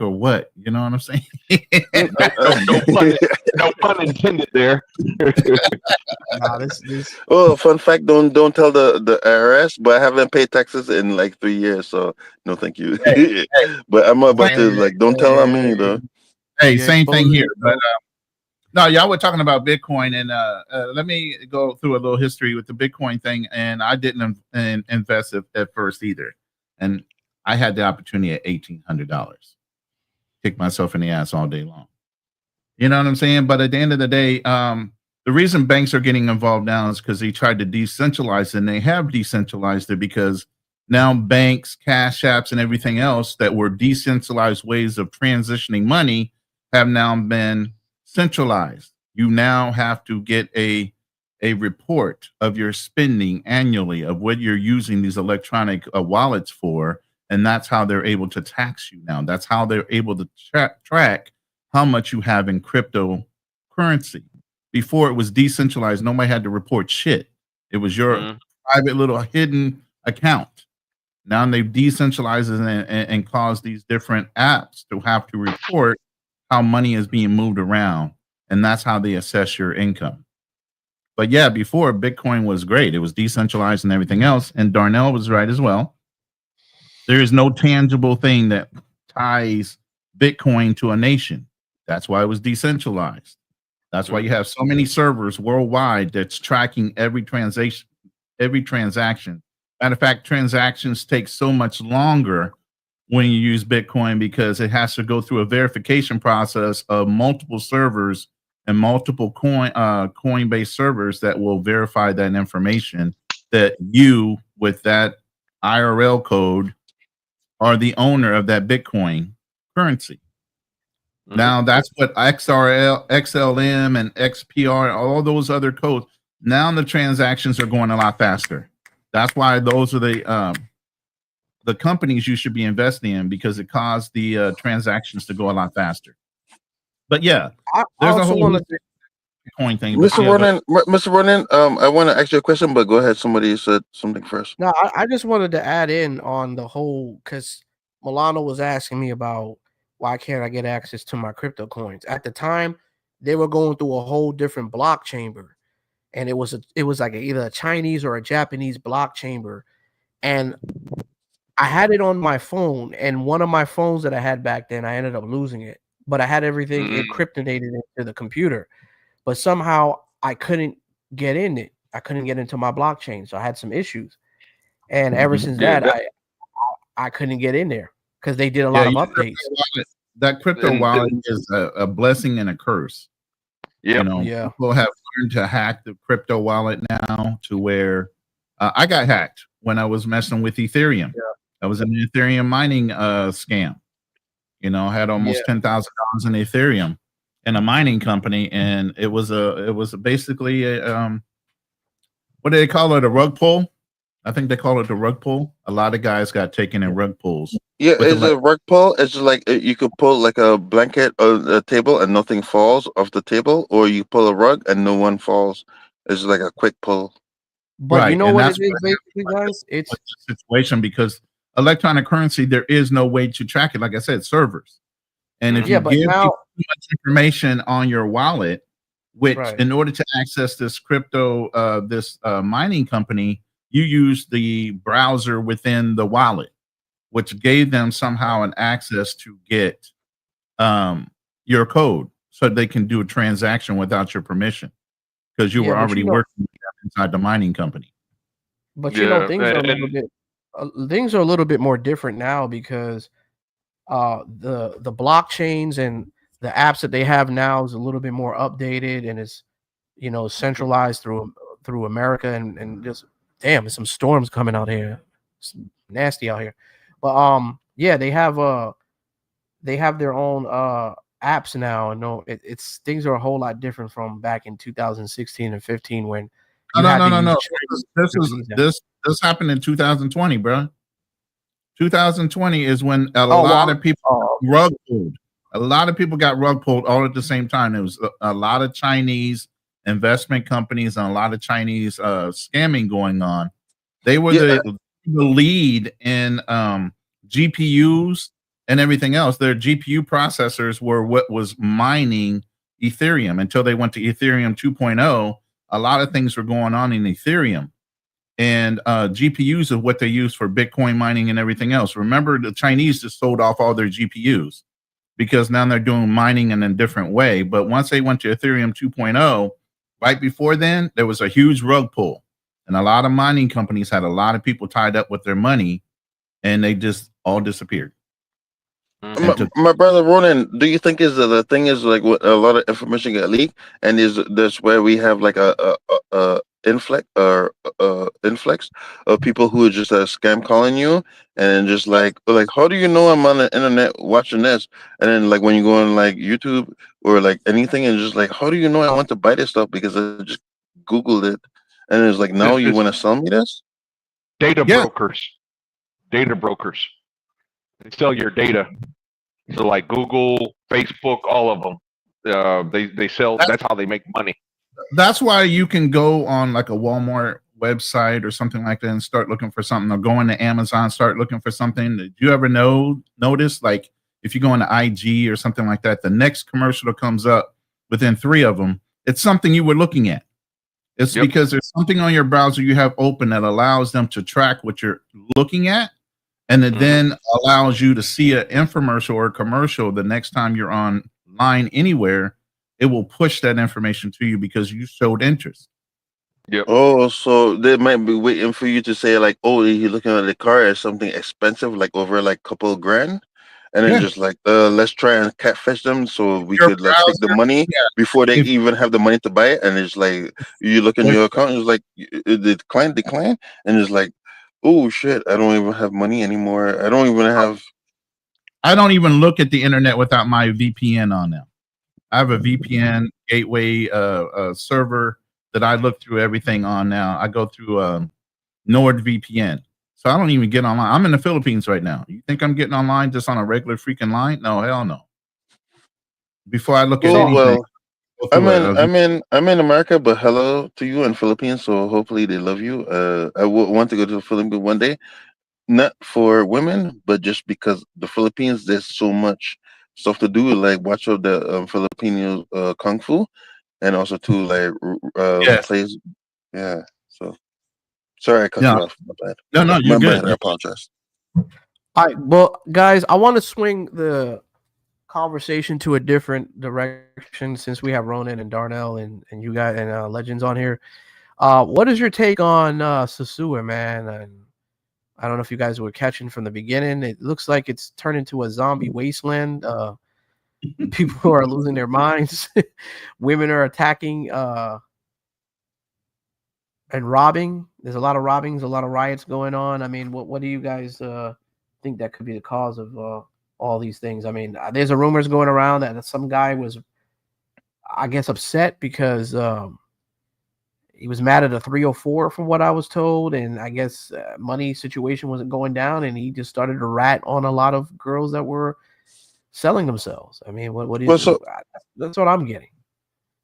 or what? You know what I'm saying? No pun intended there. Nah, this. Oh, fun fact! Don't tell the IRS, but I haven't paid taxes in like 3 years, so no, thank you. But I'm about to like, don't tell on me though. Hey, You're same thing here. exposing But no, y'all were talking about Bitcoin, and let me go through a little history with the Bitcoin thing. And I didn't invest at first either, and I had the opportunity at $1,800. Kick myself in the ass all day long. You know what I'm saying? But at the end of the day, the reason banks are getting involved now is because they tried to decentralize it, and they have decentralized it because now banks, cash apps, and everything else that were decentralized ways of transitioning money have now been centralized. You now have to get a report of your spending annually of what you're using these electronic wallets for, and that's how they're able to tax you now. That's how they're able to track how much you have in cryptocurrency. Before it was decentralized, nobody had to report shit. It was your private little hidden account. Now they've decentralized it and caused these different apps to have to report how money is being moved around, and that's how they assess your income. But yeah, before Bitcoin was great. It was decentralized and everything else, and Darnell was right as well. There is no tangible thing that ties Bitcoin to a nation. That's why it was decentralized. That's why you have so many servers worldwide that's tracking every transaction. Matter of fact, transactions take so much longer when you use Bitcoin because it has to go through a verification process of multiple servers and multiple Coinbase servers that will verify that information that you, with that IRL code, are the owner of that Bitcoin currency. Now that's what XRL, XLM, and XPR, all those other codes. Now the transactions are going a lot faster. That's why those are the companies you should be investing in, because it caused the transactions to go a lot faster. But yeah, there's a whole Bitcoin thing. Mr. Ronin, I want to ask you a question, but go ahead. Somebody said something first. No, I just wanted to add in on the whole, because Milano was asking me about why can't I get access to my crypto coins. At the time, they were going through a whole different block chamber, and it was like either a Chinese or a Japanese block chamber, and I had it on my phone, and one of my phones that I had back then, I ended up losing it, but I had everything encrypted into the computer, but somehow I couldn't get in it. I couldn't get into my blockchain, so I had some issues, and ever since that I couldn't get in there because they did a lot of updates. That crypto wallet is a blessing and a curse. Yeah, people have learned to hack the crypto wallet now to where I got hacked when I was messing with Ethereum. Yeah. I was in an Ethereum mining scam. I had almost $10,000 in Ethereum in a mining company, and it was basically a what do they call it? A rug pull. I think they call it the rug pull. A lot of guys got taken in rug pulls. Yeah, it's a rug pull. It's just like you could pull like a blanket on a table and nothing falls off the table, or you pull a rug and no one falls. It's like a quick pull. But right. You know what it is, basically, guys? It's a situation because electronic currency, there is no way to track it. Like I said, servers. And if you give too much information on your wallet, which in order to access this crypto, this mining company, you use the browser within the wallet, which gave them somehow an access to get your code so they can do a transaction without your permission because you were already working inside the mining company. But things are a little bit more different now because the blockchains and the apps that they have now is a little bit more updated and it's centralized through America and just there's some storms coming out here. It's nasty out here. But they have their own apps now. No, it's things are a whole lot different from back in 2016 and 15 when no. This happened in 2020, bro. 2020 is when a lot of people rug pulled. A lot of people got rug pulled all at the same time. There was a lot of Chinese investment companies and a lot of Chinese scamming going on. They were the lead in GPUs and everything else. Their GPU processors were what was mining Ethereum until they went to Ethereum 2.0. A lot of things were going on in Ethereum, and GPUs are what they use for Bitcoin mining and everything else. Remember, the Chinese just sold off all their GPUs because now they're doing mining in a different way. But once they went to Ethereum 2.0, right before then, there was a huge rug pull, and a lot of mining companies had a lot of people tied up with their money, and they just all disappeared. My brother Ronin, do you think is the thing is like what a lot of information get leaked, and is that's where we have like a influx of people who are just scam calling you, and just like how do you know I'm on the internet watching this, and then like when you go on like YouTube or like anything, and just like how do you know I want to buy this stuff because I just Googled it, and it's like now you want to sell me this? Data brokers. Data brokers. They sell your data. So like Google, Facebook, all of them. They sell. That's how they make money. That's why you can go on like a Walmart website or something like that and start looking for something, or go into Amazon, start looking for something. Did you ever notice like if you go into IG or something like that, the next commercial that comes up within 3 of them, it's something you were looking at. It's because there's something on your browser you have open that allows them to track what you're looking at, and it then allows you to see an infomercial or a commercial the next time you're online anywhere. It will push that information to you because you showed interest. Yep. Oh, so they might be waiting for you to say like, oh, you're looking at the car as something expensive, like over like a couple of grand, and then just like, let's try and catfish them so we could like take the money before they even have the money to buy it. And it's like you look in your account, and it's like the decline, and it's like, oh shit, I don't even have money anymore. I don't even look at the internet without my VPN on now. I have a VPN gateway server that I look through everything on now. I go through NordVPN. So I don't even get online. I'm in the Philippines right now. You think I'm getting online just on a regular freaking line? No, hell no. Before I look at anything. Well, I'm in America, but hello to you in Philippines. So hopefully they love you. I want to go to the Philippines one day, not for women, but just because the Philippines, there's so much stuff to do. Like watch out the Filipino kung fu, and also to like plays. Yeah. So sorry I cut you off. My bad. No, you're good. I apologize. All right, well, guys, I want to swing the conversation to a different direction since we have Ronin and Darnell and you guys and Legends on here. What is your take on Sosua, man? And I don't know if you guys were catching from the beginning. It looks like it's turned into a zombie wasteland. People are losing their minds. Women are attacking and robbing. There's a lot of robbings, a lot of riots going on. I mean, what do you guys think that could be the cause of all these things? I mean, there's rumors going around that some guy was, I guess, upset because he was mad at a 304 from what I was told, and I guess money situation wasn't going down, and he just started to rat on a lot of girls that were selling themselves. I mean, what do you think? That's what I'm getting.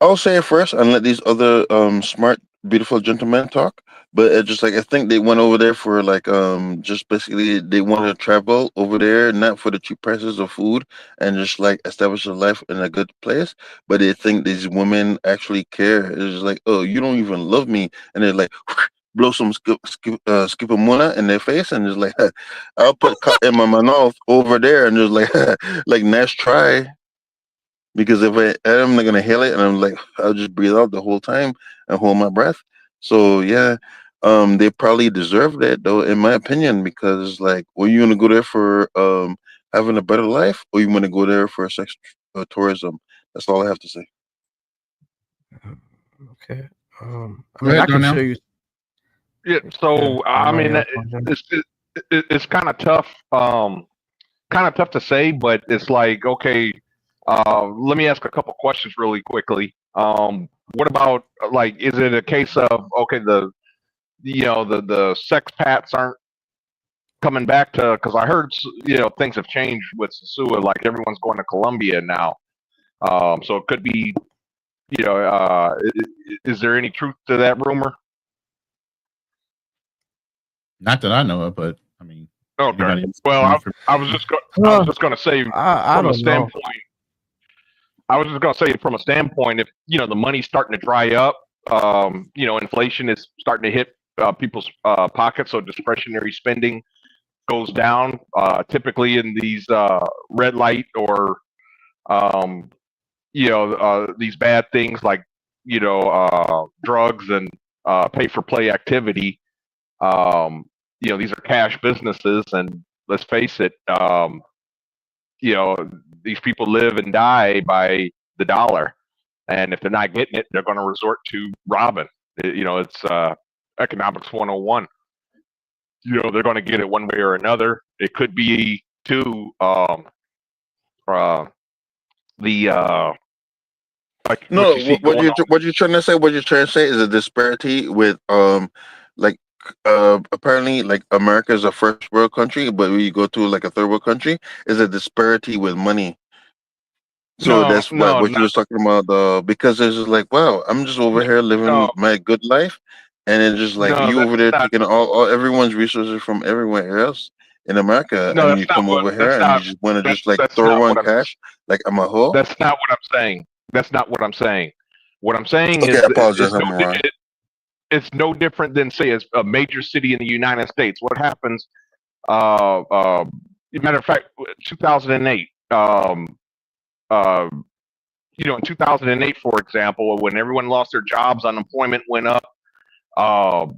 I'll say it first and let these other smart, beautiful gentlemen talk. But it's just like I think they went over there for like just basically they wanted to travel over there, not for the cheap prices of food, and just like establish a life in a good place. But they think these women actually care. It's just like, oh, you don't even love me, and they're like blow some skip a mona in their face, and just like I'll put cut in my mouth over there, and just like nice try. Because if I'm not gonna hail it, and I'm like, I'll just breathe out the whole time and hold my breath. So yeah, they probably deserve that though, in my opinion, because like, were you gonna go there for having a better life, or you want to go there for sex tourism? That's all I have to say. Okay. I mean, I can show you. Yeah. So I mean, it's kind of tough. Kind of tough to say, but it's like, okay. Let me ask a couple questions really quickly. What about like, is it a case of okay, the sex pats aren't coming back to, because I heard things have changed with Sosua, like everyone's going to Colombia now. So it could be, is there any truth to that rumor? Not that I know of, but I mean, Okay. Anybody Well, I was just going to say I from a don't know. standpoint. I was just going to say from a standpoint, if the money's starting to dry up, inflation is starting to hit people's pockets, so discretionary spending goes down. Typically in these red light or these bad things like drugs and pay for play activity. These are cash businesses, and let's face it, these people live and die by the dollar, and if they're not getting it, they're going to resort to robbing. It's economics 101. They're going to get it one way or another. It could be to like No, what you see what going what you're trying to say? What you're trying to say is a disparity with like apparently like America is a first world country, but when you go to like a third world country, is a disparity with money. So No, that's what you was talking about. Because it's just like, wow, I'm just over here living no, my good life, and it's just like no, you that's over there not. taking all everyone's resources from everywhere else in America, No, and that's you not come what. over here That's and you not. just want to That, just like that's throw not on what I'm. cash like I'm a hoe. That's not what I'm saying. That's not what I'm saying. What I'm saying Okay, is I apologize, I'm no, wrong. it's no different than say a major city in the United States. What happens? Matter of fact, 2008. Uh, in 2008, for example, when everyone lost their jobs, unemployment went up.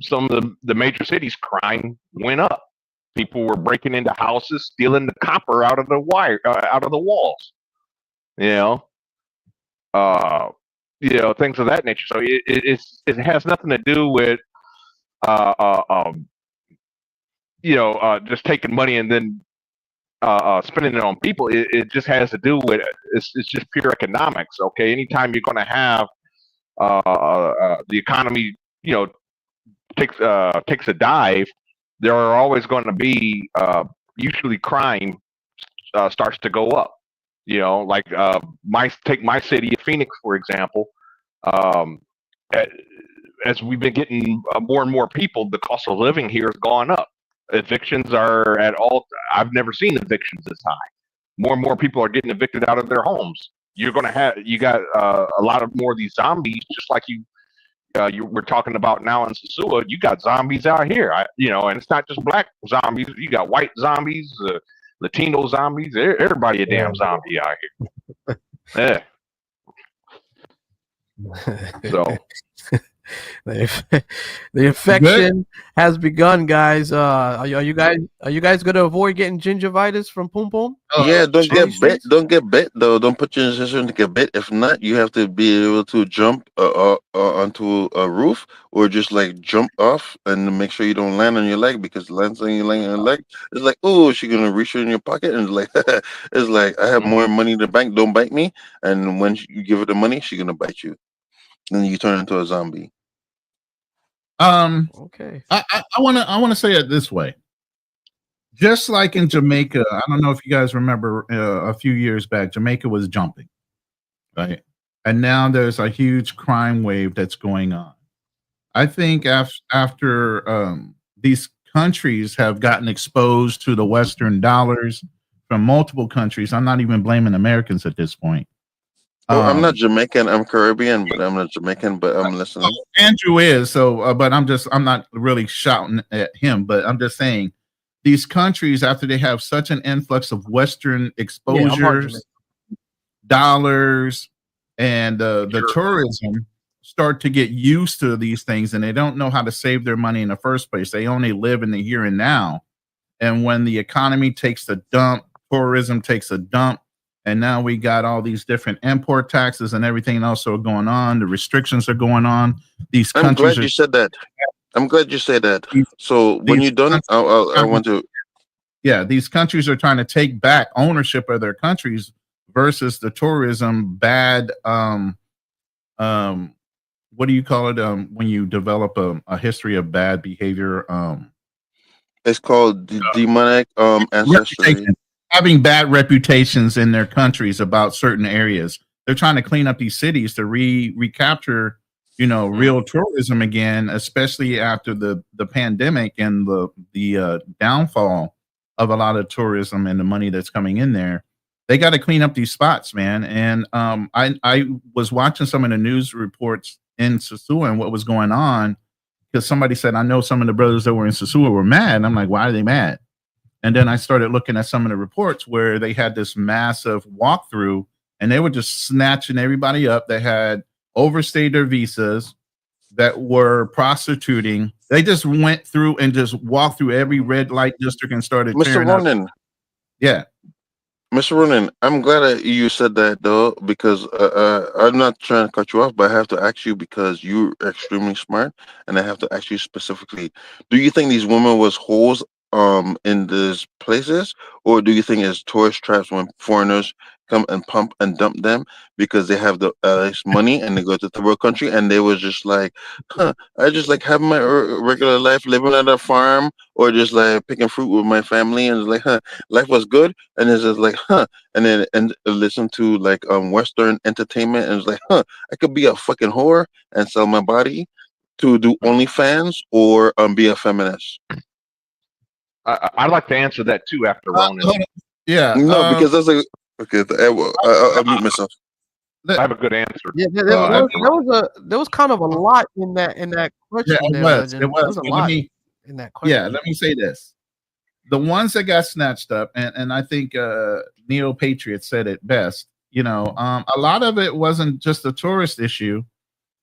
Some of the major cities, crime went up. People were breaking into houses, stealing the copper out of the wire, out of the walls. You know, uh, things of that nature. So it has nothing to do with uh, uh, um, just taking money and then spending it on people. It just has to do with it's just pure economics. Okay, anytime you're going to have the economy, takes a dive, there are always going to be usually crime starts to go up. Like take my city of Phoenix for example. Um, as we've been getting more and more people, the cost of living here has gone up. Evictions are at all. I've never seen evictions this high. More and more people are getting evicted out of their homes. You got a lot of more of these zombies, just like you we're talking about now in Sosua. You got zombies out here, and it's not just black zombies. You got white zombies, Latino zombies. Everybody a damn zombie out here. Yeah. So The infection has begun, guys. Are you guys gonna avoid getting gingivitis from Pum Pum? Yeah, don't get Streets? bit. Don't get bit though. Don't put your decision to get bit. If not, you have to be able to jump onto a roof or just like jump off and make sure you don't land on your leg, because last time you land on your leg, it's like, oh, she's gonna reach in your pocket and it's like I have more money in the bank. Don't bite me. And when you give her the money, she's gonna bite you. Then you turn into a zombie. Okay. I want to say it this way. Just like in Jamaica, I don't know if you guys remember a few years back, Jamaica was jumping, right? And now there's a huge crime wave that's going on. I think after these countries have gotten exposed to the Western dollars from multiple countries, I'm not even blaming Americans at this point. Oh, I'm not Jamaican. I'm Caribbean, but I'm not Jamaican. But I'm listening. Andrew is so, but I'm not really shouting at him, but I'm just saying these countries, after they have such an influx of Western exposures, dollars, and the tourism, start to get used to these things, and they don't know how to save their money in the first place. They only live in the here and now, and when the economy takes a dump, tourism takes a dump. And now we got all these different import taxes and everything else are going on. The restrictions are going on. These countries. I'm glad you said that. I'm glad you said that. So when you're done, I want to. Yeah, these countries are trying to take back ownership of their countries versus the tourism bad. What do you call it? When you develop a history of bad behavior. It's called demonic ancestry. Having bad reputations in their countries about certain areas. They're trying to clean up these cities to recapture, real tourism again, especially after the pandemic and the downfall of a lot of tourism and the money that's coming in there. They got to clean up these spots, man. And I was watching some of the news reports in Sosua and what was going on, because somebody said, I know some of the brothers that were in Sosua were mad. And I'm like, why are they mad? And then I started looking at some of the reports where they had this massive walkthrough and they were just snatching everybody up that had overstayed their visas, that were prostituting. They just went through and just walked through every red light district and started Mr. tearing Ronin. up. Yeah. Mr. Ronin, I'm glad that you said that though, because I'm not trying to cut you off, but I have to ask you because you're extremely smart, and I have to ask you specifically: do you think these women was hoes in these places, or do you think it's tourist traps when foreigners come and pump and dump them because they have the money and they go to third world country and they was just like, I just like having my regular life, living at a farm, or just like picking fruit with my family, and it's like, life was good, and it's just like, and then and listen to like Western entertainment, and it's like, I could be a fucking whore and sell my body to do OnlyFans, or be a feminist. I'd like to answer that too after Ronin. Yeah. No, because that's like, okay, I'll mute myself. I have a good answer. Yeah, there was kind of a lot in that question. Yeah, it was. A lot in that question. Yeah, let me say this. The ones that got snatched up, and I think Neo Patriot said it best, you know, a lot of it wasn't just a tourist issue.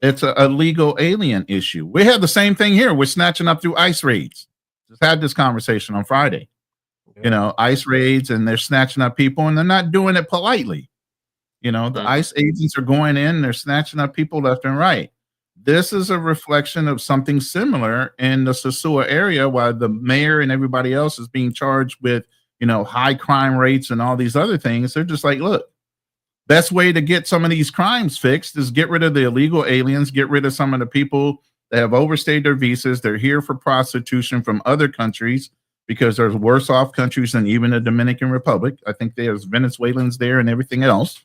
It's a legal alien issue. We have the same thing here. We're snatching up through ICE raids. Just had this conversation on Friday. You know, ICE raids, and they're snatching up people, and they're not doing it politely. You know, the ICE agents are going in, they're snatching up people left and right. This is a reflection of something similar in the Sosua area, while the mayor and everybody else is being charged with, you know, high crime rates and all these other things. They're just like, look, best way to get some of these crimes fixed is get rid of the illegal aliens, get rid of some of the people that have overstayed their visas. They're here for prostitution from other countries, because there's worse off countries than even the Dominican Republic. I think there's Venezuelans there and everything else.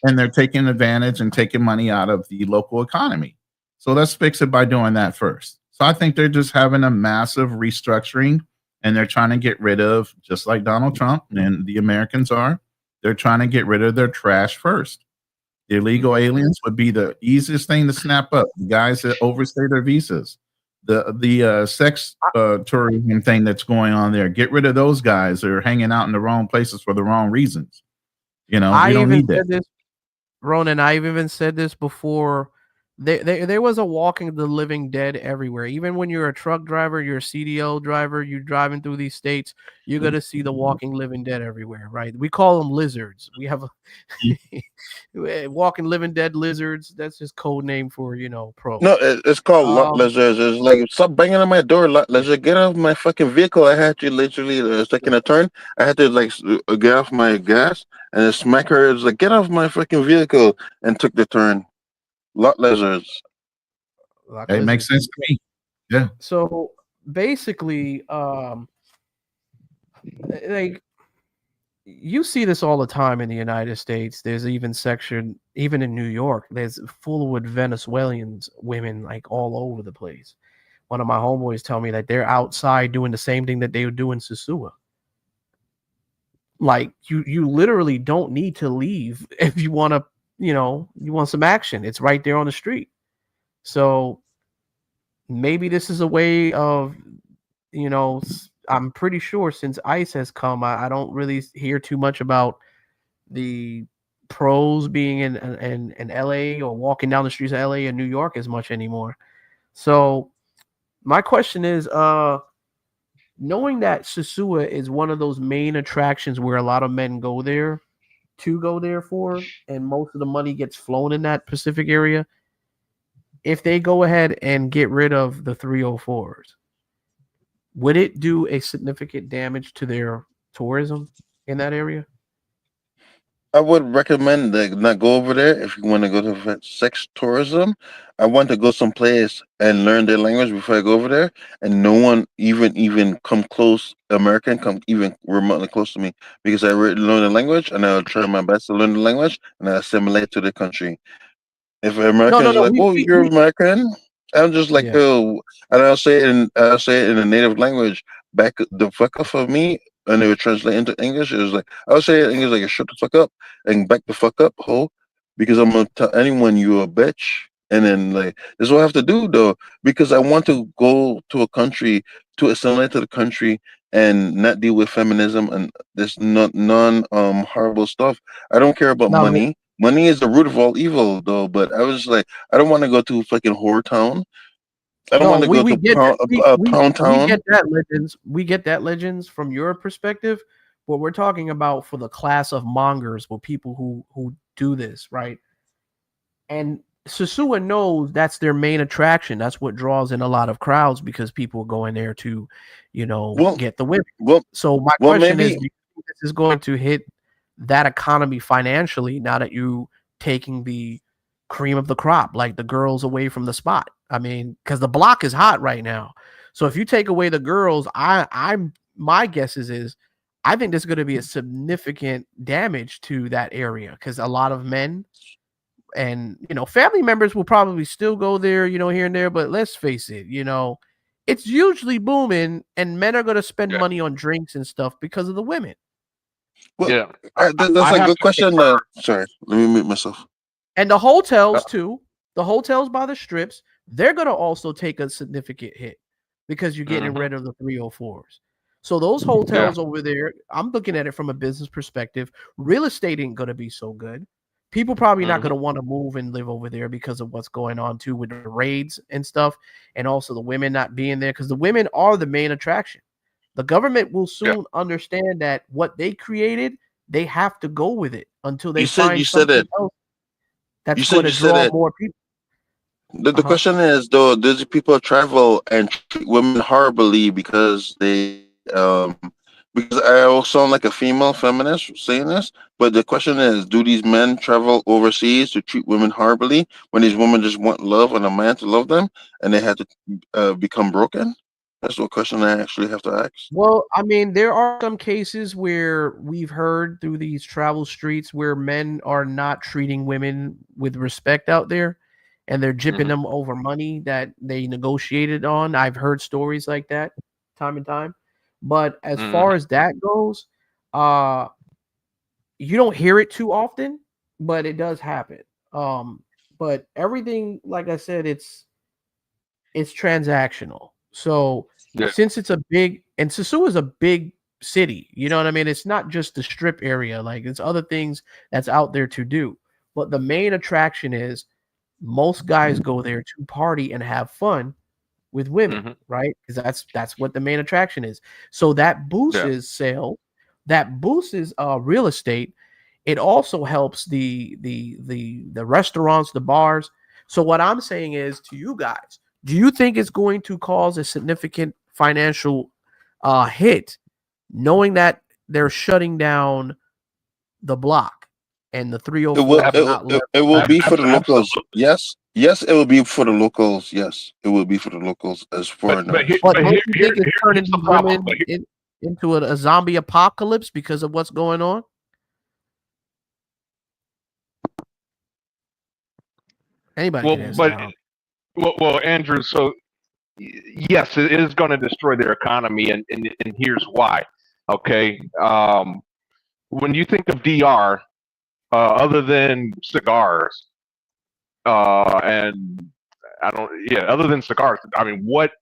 And they're taking advantage and taking money out of the local economy. So let's fix it by doing that first. So I think they're just having a massive restructuring, and they're trying to get rid of, just like Donald Trump and the Americans are, they're trying to get rid of their trash first. The illegal aliens would be the easiest thing to snap up. The guys that overstay their visas, the sex tourism thing that's going on there. Get rid of those guys that are hanging out in the wrong places for the wrong reasons. You know, we don't need that. Ronan, I even said this before. There was a walking the living dead everywhere. Even when you're a truck driver, you're a CDL driver, you're driving through these states, you're going to see the walking living dead everywhere, right? We call them lizards. We have a walking living dead lizards. That's just code name for, you know, pro. No, it's called lot lizards. It's like, stop banging on my door, lot lizard. Get off my fucking vehicle. I had to literally taking a turn. I had to like get off my gas and then smack her. It's like, get off my fucking vehicle, and took the turn. Lot lizards. It makes sense to me. Yeah. So basically, like, you see this all the time in the United States. There's even section, even in New York, there's full with Venezuelans women like all over the place. One of my homeboys tell me that they're outside doing the same thing that they would do in Sosua. Like, you literally don't need to leave if you want to. You know, you want some action. It's right there on the street. So maybe this is a way of, you know, I'm pretty sure since ICE has come, I don't really hear too much about the pros being in LA or walking down the streets of LA and New York as much anymore. So my question is, knowing that Sosua is one of those main attractions where a lot of men go there, for, and most of the money gets flown in that Pacific area, if they go ahead and get rid of the 304s, would it do a significant damage to their tourism in that area? I would recommend that not go over there if you want to go to sex tourism. I want to go someplace and learn their language before I go over there, and no one even come close, American, come even remotely close to me, because I already learn the language, and I'll try my best to learn the language and I assimilate to the country. If an American is like, "Oh, you're American," I'm just like, "Oh," and I'll say it in a native language. Back the fuck off of me. and they would translate into English. It was like I would say in English like shut the fuck up and back the fuck up, ho, because I'm gonna tell anyone you a bitch. And then like this is what I have to do though, because I want to go to a country to assimilate to the country and not deal with feminism and this non horrible stuff. I don't care about No, money. Money is the root of all evil though. But I was like, I don't want to go to fucking whore town. I don't no, want to go we to get pound we town. get that, Legends. We get that, Legends, from your perspective. What we're talking about for the class of mongers, or people who do this, right? And Sosua knows that's their main attraction. That's what draws in a lot of crowds because people go in there to, Well, get the women. well, So my well, question is, maybe do you think this is going to hit that economy financially now that you taking the cream of the crop, like the girls away from the spot? I mean, because the block is hot right now. So if you take away the girls, I'm my guess is I think there's going to be a significant damage to that area because a lot of men and family members will probably still go there, here and there. But let's face it, it's usually booming, and men are going to spend money on drinks and stuff because of the women. well, Yeah, that's a good question. Sorry, let me mute myself. And the hotels too. The hotels by the strips, they're going to also take a significant hit because you're getting rid of the 304s. So those hotels over there, I'm looking at it from a business perspective. Real estate ain't going to be so good. People probably not going to want to move and live over there because of what's going on too with the raids and stuff, and also the women not being there because the women are the main attraction. The government will soon understand that what they created, they have to go with it until they find something else that's going to draw more people. The question is though, does people travel and treat women horribly because they because I will sound like a female feminist saying this, but the question is, do these men travel overseas to treat women horribly when these women just want love and a man to love them and they have to become broken? That's what question I actually have to ask. Well, I mean, there are some cases where we've heard through these travel streets where men are not treating women with respect out there and they're jipping them over money that they negotiated on. I've heard stories like that time and time. But as far as that goes, you don't hear it too often, but it does happen. But everything, like I said, it's transactional. So since it's a big, and Sosua is a big city, you know what I mean? It's not just the strip area, like it's other things that's out there to do. But the main attraction is most guys go there to party and have fun with women, right? Because that's what the main attraction is. So that boosts sale, that boosts real estate. It also helps the restaurants, the bars. So what I'm saying is to you guys, do you think it's going to cause a significant financial hit, knowing that they're shutting down the block and the 304? It will be for the locals. Yes, it will be for the locals. Yes, it will be for the locals as foreigners. But don't you think it's turning these women into a zombie apocalypse because of what's going on? Anybody can answer that. Well, Andrew, so yes, it is going to destroy their economy, and here's why. Okay, when you think of DR, other than cigars, and other than cigars, I mean, what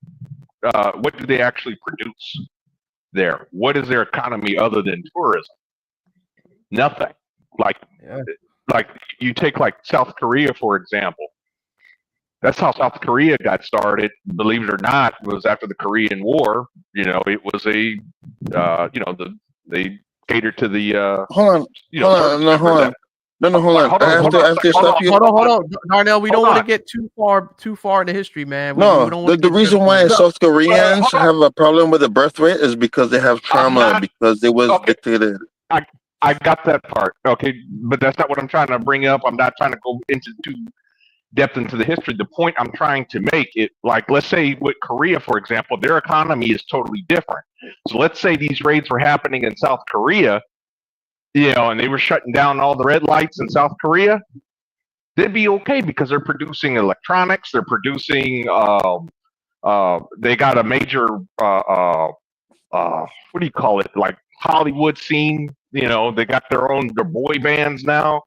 do they actually produce there? What is their economy other than tourism? Nothing. Like you take like South Korea, for example. That's how South Korea got started. Believe it or not, it was after the Korean War. It was a, they catered to the. Hold on. Hold on. Darnell, we don't want to get too far in the history, man. The reason why South Koreans have a problem with the birth rate is because they have trauma because they was dictated. I got that part. Okay, but that's not what I'm trying to bring up. I'm not trying to go into too depth into the history. The point I'm trying to make it, like, let's say with Korea, for example, their economy is totally different. So let's say these raids were happening in South Korea, and they were shutting down all the red lights in South Korea. They'd be okay because they're producing electronics. They're producing. They got a major. What do you call it? Like Hollywood scene. You know, they got their boy bands now.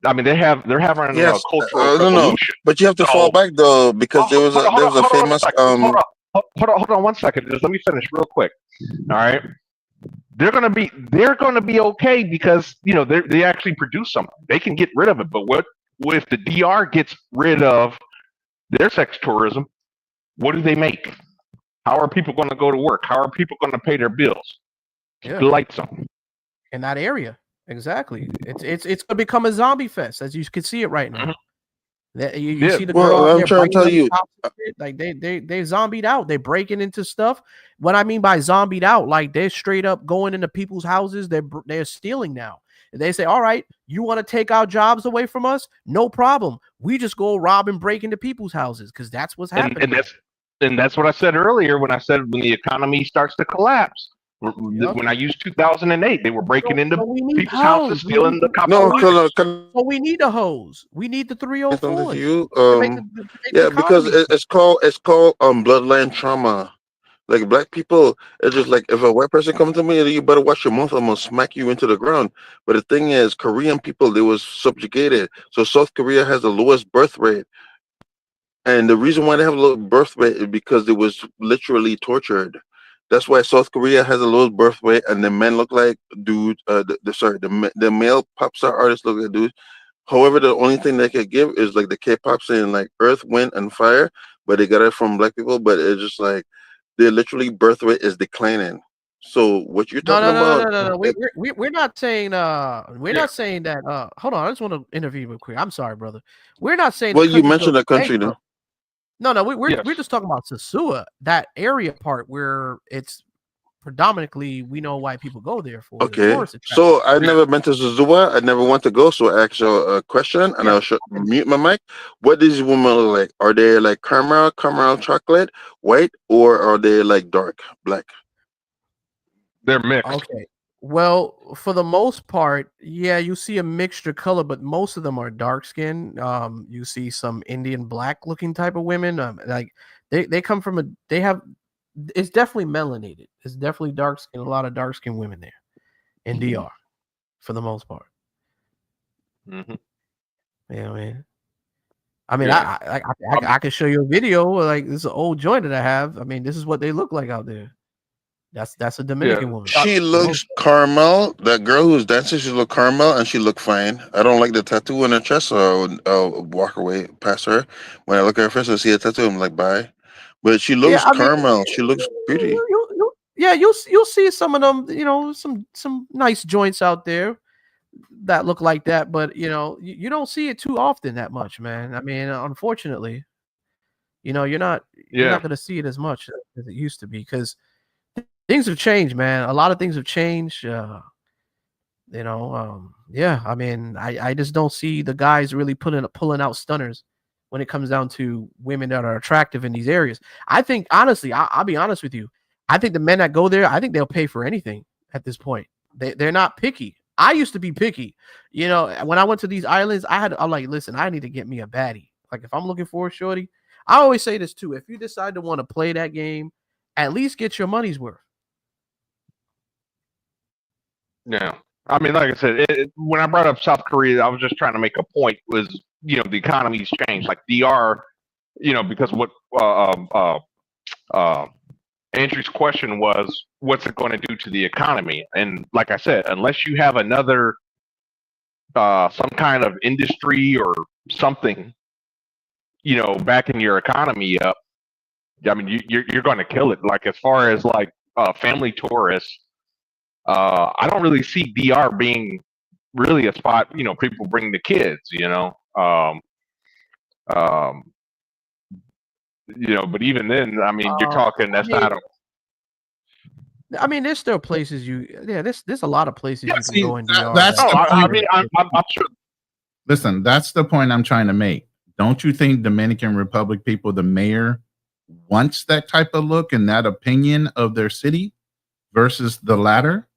I mean, they're having a cultural no, revolution. but you have to fall back though, because there was a famous hold on 1 second. Just let me finish real quick. All right, they're gonna be okay because you know they actually produce something. They can get rid of it. But what if the DR gets rid of their sex tourism? What do they make? How are people going to go to work? How are people going to pay their bills? Yeah. Light something in that area. Exactly. It's gonna become a zombie fest, as you can see it right now. You see the girl. Well, I'm trying to tell you, like they zombied out. They breaking into stuff. What I mean by zombied out, like they're straight up going into people's houses. They're stealing now. And they say, all right, you want to take our jobs away from us? No problem. We just go rob and break into people's houses because that's what's happening. And that's what I said earlier when I said when the economy starts to collapse. When I used 2008, they were breaking into people's houses, stealing the copper. So we need the hose. We need the 304. Yeah, because it's called bloodline trauma. Like black people, it's just like if a white person comes to me, you better watch your mouth. I'm gonna smack you into the ground. But the thing is, Korean people, they was subjugated. So South Korea has the lowest birth rate, and the reason why they have a low birth rate is because they was literally tortured. That's why South Korea has the lowest birth rate, and the men look like dudes. The male pop star artists look like dudes. However, the only thing they could give is like the K-pop saying like Earth, Wind, and Fire, but they got it from black people. But it's just like their literally birth rate is declining. So what you're talking about? No. We're not saying not saying that. Hold on, I just want to interview real quick. I'm sorry, brother. We're not saying. Well, you mentioned the country though. No, we're just talking about Sosua, that area part where it's predominantly we know why people go there for. Okay, so I never been to Sosua. I never want to go. So I ask you a question, and I'll mute my mic. What does these women look like? Are they like caramel chocolate, white, or are they like dark black? They're mixed. Okay. Well, for the most part, yeah, you see a mixture color, but most of them are dark skinned. You see some Indian black looking type of women. Like they come from it's definitely melanated. It's definitely dark skin. A lot of dark skinned women there in DR for the most part. Mm-hmm. Yeah, man. I mean, I can show you a video. Like this is an old joint that I have. I mean, this is what they look like out there. That's a Dominican woman. She looks caramel. That girl who's dancing, she look caramel and she look fine. I don't like the tattoo on her chest, so I'll walk away past her. When I look at her face and see a tattoo, I'm like, bye. But she looks caramel. She looks pretty. You'll see some of them. You know, some nice joints out there that look like that, but you know, you don't see it too often that much, man. I mean, unfortunately, you know, you're not going to see it as much as it used to be because things have changed, man. A lot of things have changed. I mean, I just don't see the guys really pulling out stunners when it comes down to women that are attractive in these areas. I think, honestly, I'll be honest with you. I think the men that go there, I think they'll pay for anything at this point. They're not picky. I used to be picky. You know, when I went to these islands, I'm like, listen, I need to get me a baddie. Like, if I'm looking for a shorty, I always say this too. If you decide to want to play that game, at least get your money's worth. Yeah. I mean, like I said, when I brought up South Korea, I was just trying to make a point was, you know, the economy's changed. Like DR, you know, because what Andrew's question was, what's it going to do to the economy? And like I said, unless you have another, some kind of industry or something, you know, backing your economy up, I mean, you're going to kill it. Like as far as like family tourists, I don't really see DR being really a spot, you know, people bring the kids, you know. You know, but even then, I mean, you're talking that's not a. I mean, there's still places there's a lot of places you can go in DR. I'm sure. Listen, that's the point I'm trying to make. Don't you think Dominican Republic people, the mayor, wants that type of look and that opinion of their city versus the latter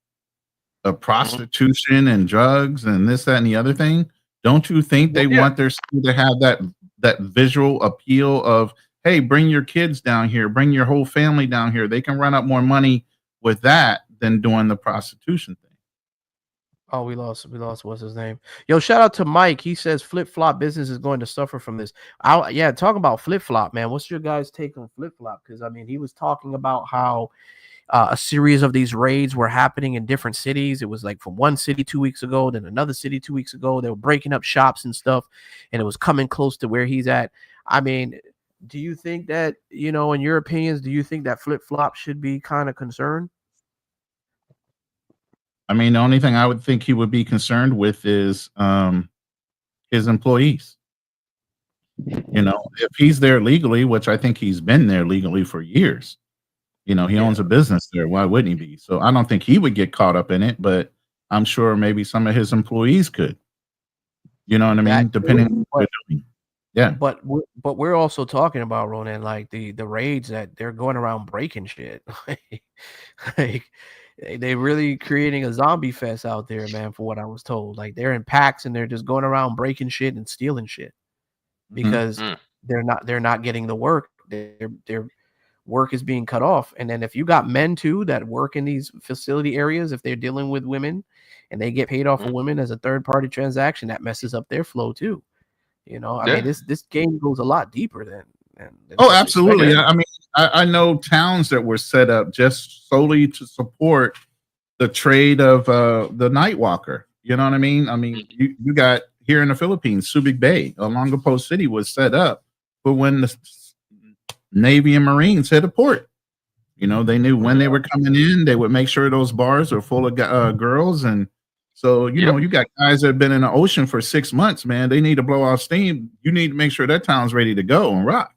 of prostitution and drugs and this, that, and the other thing? Don't you think they want their city to have that visual appeal of, hey, bring your kids down here, bring your whole family down here. They can run up more money with that than doing the prostitution thing. Oh, we lost. What's his name? Yo, shout out to Mike. He says flip flop business is going to suffer from this. Yeah, talking about flip flop, man. What's your guys' take on flip flop? Because I mean, he was talking about how a series of these raids were happening in different cities. It was like from one city 2 weeks ago, then another city 2 weeks ago. They were breaking up shops and stuff, and it was coming close to where he's at. I mean, do you think that, you know, in your opinions, do you think that flip flop should be kind of concerned? I mean, the only thing I would think he would be concerned with is his employees. You know, if he's there legally, which I think he's been there legally for years, you know, he owns a business there. Why wouldn't he be? So I don't think he would get caught up in it, but I'm sure maybe some of his employees could. You know what I mean? Depending on what they're doing. Yeah. But we're also talking about, Ronin, like the raids that they're going around breaking shit. Like they're really creating a zombie fest out there, man, for what I was told. Like they're in packs and they're just going around breaking shit and stealing shit because they're not getting the work. Their work is being cut off. And then if you got men too that work in these facility areas, if they're dealing with women and they get paid off of women as a third party transaction, that messes up their flow too. You know, I mean, this game goes a lot deeper than oh, absolutely. I mean, I know towns that were set up just solely to support the trade of the night walker. You know what I mean? I mean, you got here in the Philippines, Subic Bay, along Post City was set up for when the Navy and Marines hit a port. You know, they knew when they were coming in, they would make sure those bars are full of girls. And so, you know, you got guys that have been in the ocean for 6 months, man. They need to blow off steam. You need to make sure that town's ready to go and rock.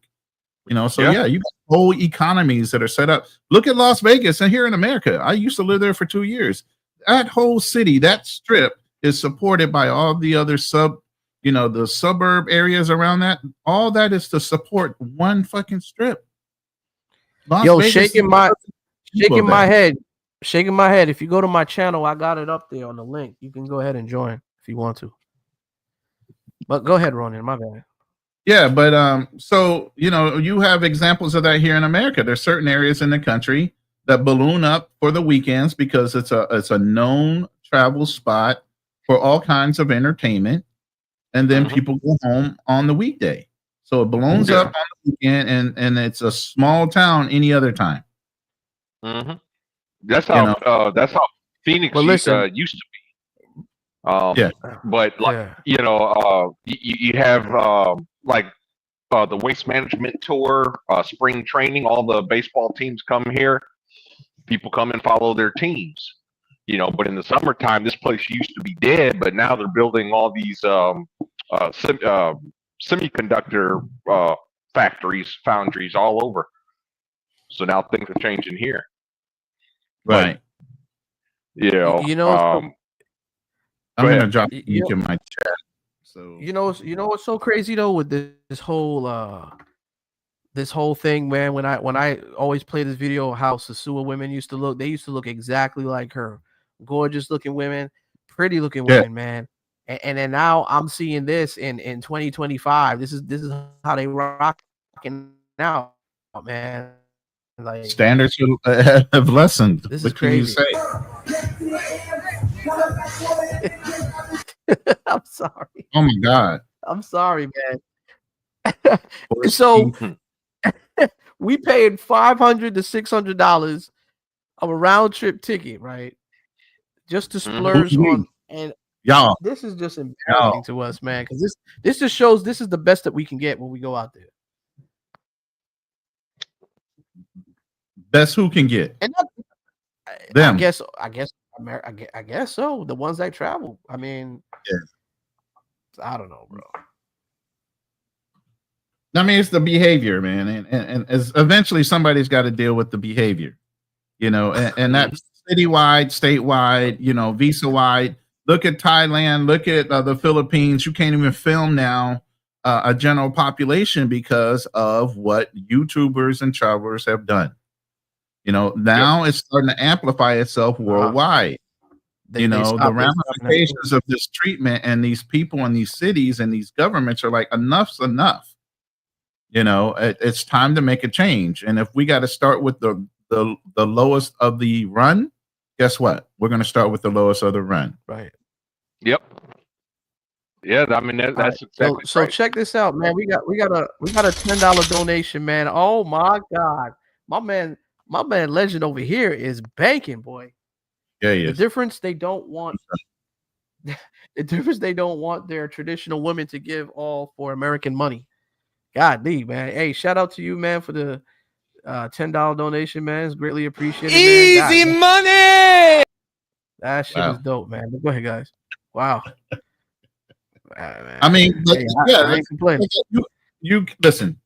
You know, so yeah, you got whole economies that are set up. Look at Las Vegas and here in America. I used to live there for 2 years. That whole city, that strip is supported by all the other the suburb areas around that. All that is to support one fucking strip. Las Yo, Vegas shaking my head. If you go to my channel, I got it up there on the link. You can go ahead and join if you want to. But go ahead, Ronin. My bad. Yeah, but so you know, you have examples of that here in America. There's certain areas in the country that balloon up for the weekends because it's a known travel spot for all kinds of entertainment, and then people go home on the weekday. So it balloons up on the weekend, and it's a small town any other time. That's how Phoenix used to be. But like you know, you have like the waste management tour, spring training. All the baseball teams come here. People come and follow their teams. You know, but in the summertime, this place used to be dead. But now they're building all these semiconductor foundries all over. So now things are changing here. Right. But, you know, I'm gonna drop the link in my chat. So you know what's so crazy though with this whole thing, man. When I always play this video, how Sosua women used to look. They used to look exactly like her, gorgeous looking women, pretty looking women, man. And then now I'm seeing this in 2025. This is how they rocking now, man. Like standards have lessened. This what is crazy. Can you say? I'm sorry. Oh my God. I'm sorry, man. So we paid $500 to $600 of a round trip ticket, right? Just to splurge on, and y'all. This is just embarrassing to us, man. Because this just shows this is the best that we can get when we go out there. Best who can get and them. I guess so. The ones that travel. I mean, I don't know, bro. I mean, it's the behavior, man, and as eventually somebody's got to deal with the behavior, you know, and that's citywide, statewide, you know, visa wide. Look at Thailand. Look at the Philippines. You can't even film now a general population because of what YouTubers and travelers have done. You know, now it's starting to amplify itself worldwide. You know, the ramifications of this treatment and these people in these cities and these governments are like, enough's enough. You know, it's time to make a change. And if we got to start with the lowest of the run, guess what? We're going to start with the lowest of the run. Right. Yep. Yeah, I mean that's right. exactly so right. check this out, man. We got a $10 donation, man. Oh my God, my man Legend over here is banking, boy. Yeah, he The is. difference they don't want their traditional women to give all for American money. God, man. Hey, shout out to you, man, for the $10 donation, man. It's greatly appreciated. Easy man. Money. That shit is dope, man. Go ahead, guys. Wow. Man. I mean, hey, I ain't complaining. You listen.